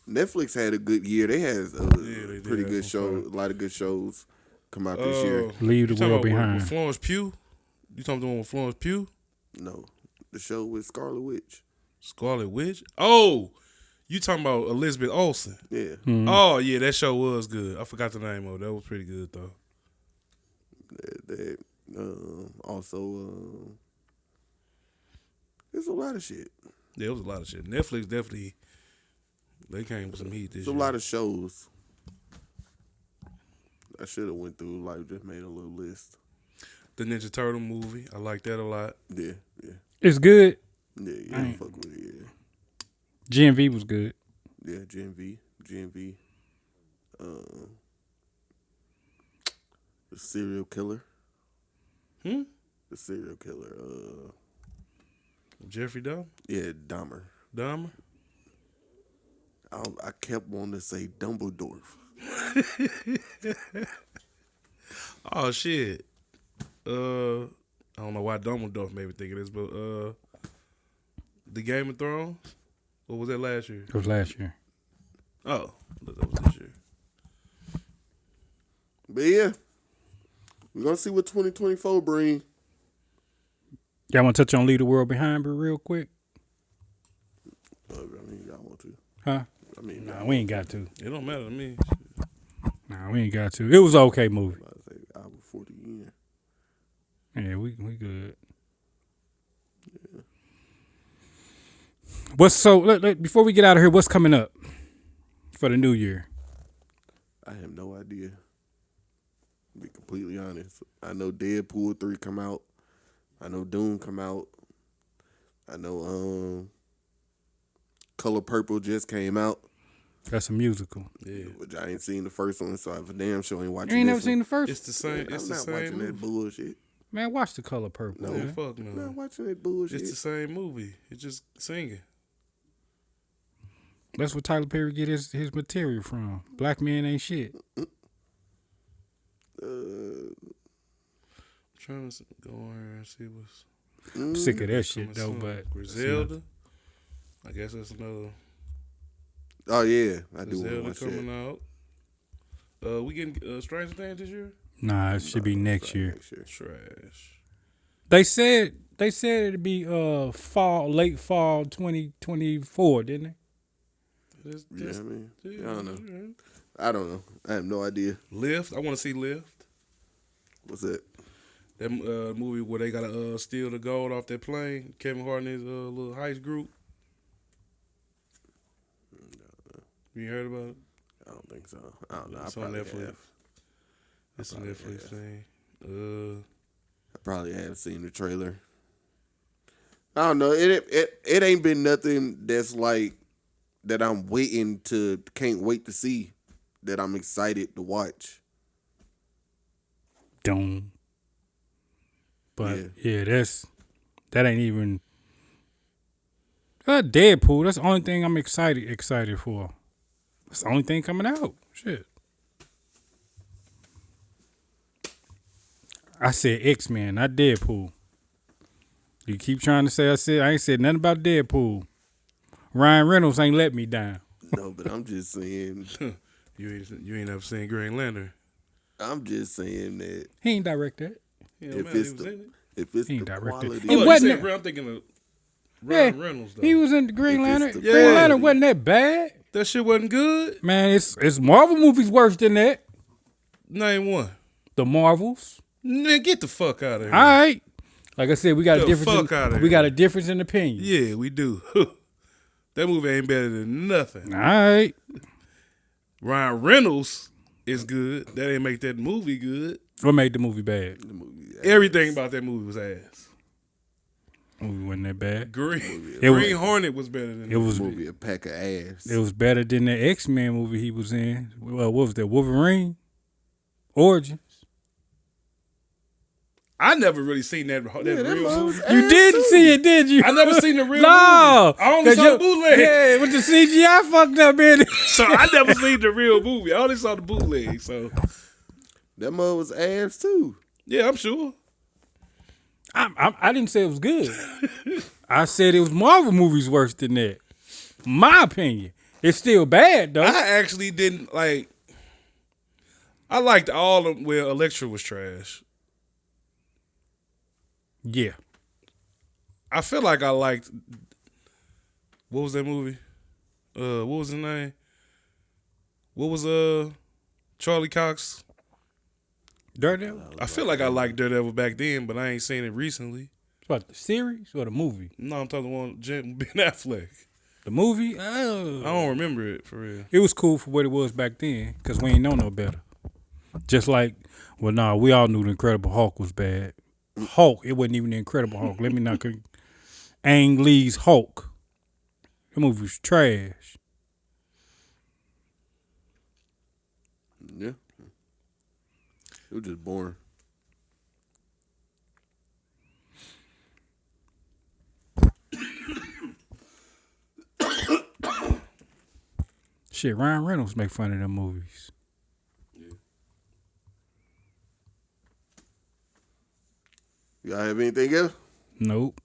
Netflix had a good year. They had They pretty did good have some show. A lot of good shows come out this year. Leave You the talking world about behind. with Florence Pugh? You talking about the one with Florence Pugh? No, the show with Scarlet Witch. Scarlet Witch? Oh, you talking about Elizabeth Olsen? Yeah, Oh yeah, that show was good. I forgot the name of it. That was pretty good though. that also there's a lot of shit. Yeah, it was a lot of shit. Netflix definitely they came with some heat this There's a year. lot of shows. I should have went through just made a little list. The Ninja Turtle movie, I like that a lot. Yeah. It's good. I fuck with it. GMV was good. Yeah, GMV. The serial killer. The serial killer. Jeffrey Dahmer. Yeah, Dahmer. Dahmer. I kept wanting to say Dumbledore. Oh shit. I don't know why Dumbledore made me think of this, but the Game of Thrones. What was that last year? It was last year. Oh, that was this year. But yeah, we're gonna see what 2024 bring. Y'all want to touch on Leave the World Behind, but real quick? I mean, y'all want to? Huh? I mean, Nah, we ain't got to. It don't matter to me. Nah, we ain't got to. It was an okay movie. I say hour before the end. Yeah, we good. Yeah. What's so? Before we get out of here, what's coming up for the new year? I have no idea. To be completely honest, I know Deadpool 3 come out. I know Doom come out. I know Color Purple just came out. That's a musical. Yeah, Which I ain't seen the first one, so I for damn sure ain't watching. You ain't never this seen one. the first? it's the same. It's I'm the not same watching that movie. bullshit. Man, watch The Color Purple. No. Yeah, Man. fuck I'm no. not watching that bullshit. It's the same movie. It's just singing. That's where Tyler Perry get his material from. Black men ain't shit. I'm trying to go on here and see what's I'm sick of that shit coming though. soon. But Griselda. I guess that's another Oh yeah, I do want to Griselda watch coming that. out. We getting Stranger Things this year? nah, it should be next year. Next year. Trash. They said it'd be late fall 2024, didn't they? Yeah, I mean, yeah, I don't know. yeah. I don't know. I have no idea. Lift. I want to see Lift. What's that? That movie where they gotta steal the gold off that plane. Kevin Hart and his little heist group. You heard about it? I don't think so. I don't know. It's I on probably Netflix. have. It's a probably Netflix have. thing. I probably have seen the trailer. I don't know. It ain't been nothing that's like that I'm can't wait to see, that I'm excited to watch. Don't. But yeah, that ain't even. Deadpool. That's the only thing I'm excited for. That's the only thing coming out. Shit. I said X-Men, not Deadpool. You keep trying to say I ain't said nothing about Deadpool. Ryan Reynolds ain't let me down. No, but I'm just saying. You ain't ever seen Green Lantern? I'm just saying that He ain't direct that. Yeah, If man, it's he was the- in it. if it's He the ain't directed. quality, It Oh, wasn't you that- said, I'm thinking of Ryan Reynolds though. He was in the Green If it's Lantern. the Green Lantern quality. wasn't that bad. That shit wasn't good. Man, it's Marvel movies worse than that. Name one. The Marvels. Nigga, get the fuck out of here. All right. Like I said, we got The a difference. fuck outta We here. got a difference in opinion. Yeah, we do. That movie ain't better than nothing. All right. Ryan Reynolds is good. That ain't make that movie good. What made the movie bad? the movie, Everything about that movie was ass. Movie wasn't that bad. Green It was- Green Hornet was better than It was movie a pack of ass. it was better than the X-Men movie he was in. Well, what was that? Wolverine Origins. I never really seen that Yeah, real mother was movie. You ass, didn't too. see it, did you? I never seen the real No, movie. I only saw the bootleg. Yeah, with the CGI fucked up in it. So I never seen the real movie. I only saw the bootleg. So That mother was ass too. yeah, I'm sure. I didn't say it was good. I said it was Marvel movies worse than that. My opinion. It's still bad though. I actually didn't like. I liked all of them where Elektra was trash. Yeah. I feel like I liked. What was that movie? What was his name? What was Charlie Cox? Daredevil? I feel like I liked Daredevil back then, but I ain't seen it recently. What, the series or the movie? No, I'm talking one Ben Affleck. The movie? I Oh. don't remember it for real. It was cool for what it was back then because we ain't know no better. Just like, well, nah, we all knew the Incredible Hulk was bad. Hulk, it wasn't even the Incredible Hulk. Let me not. Ang Lee's Hulk. The movie was trash. Yeah. It was just boring. Shit, Ryan Reynolds make fun of them movies. Y'all have anything else? Nope.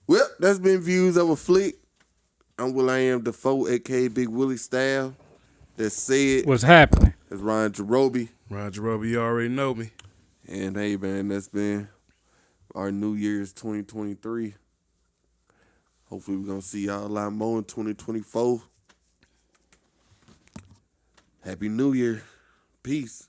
Well, that's been Views of a Flick. I'm Will.I.am Defoe, a.k.a. Big Willie Style. That said, What's happening? that's Ryan Jarobi. Roger Roby, you already know me. And hey, man, that's been our New Year's 2023. Hopefully, we're going to see y'all a lot more in 2024. Happy New Year. Peace.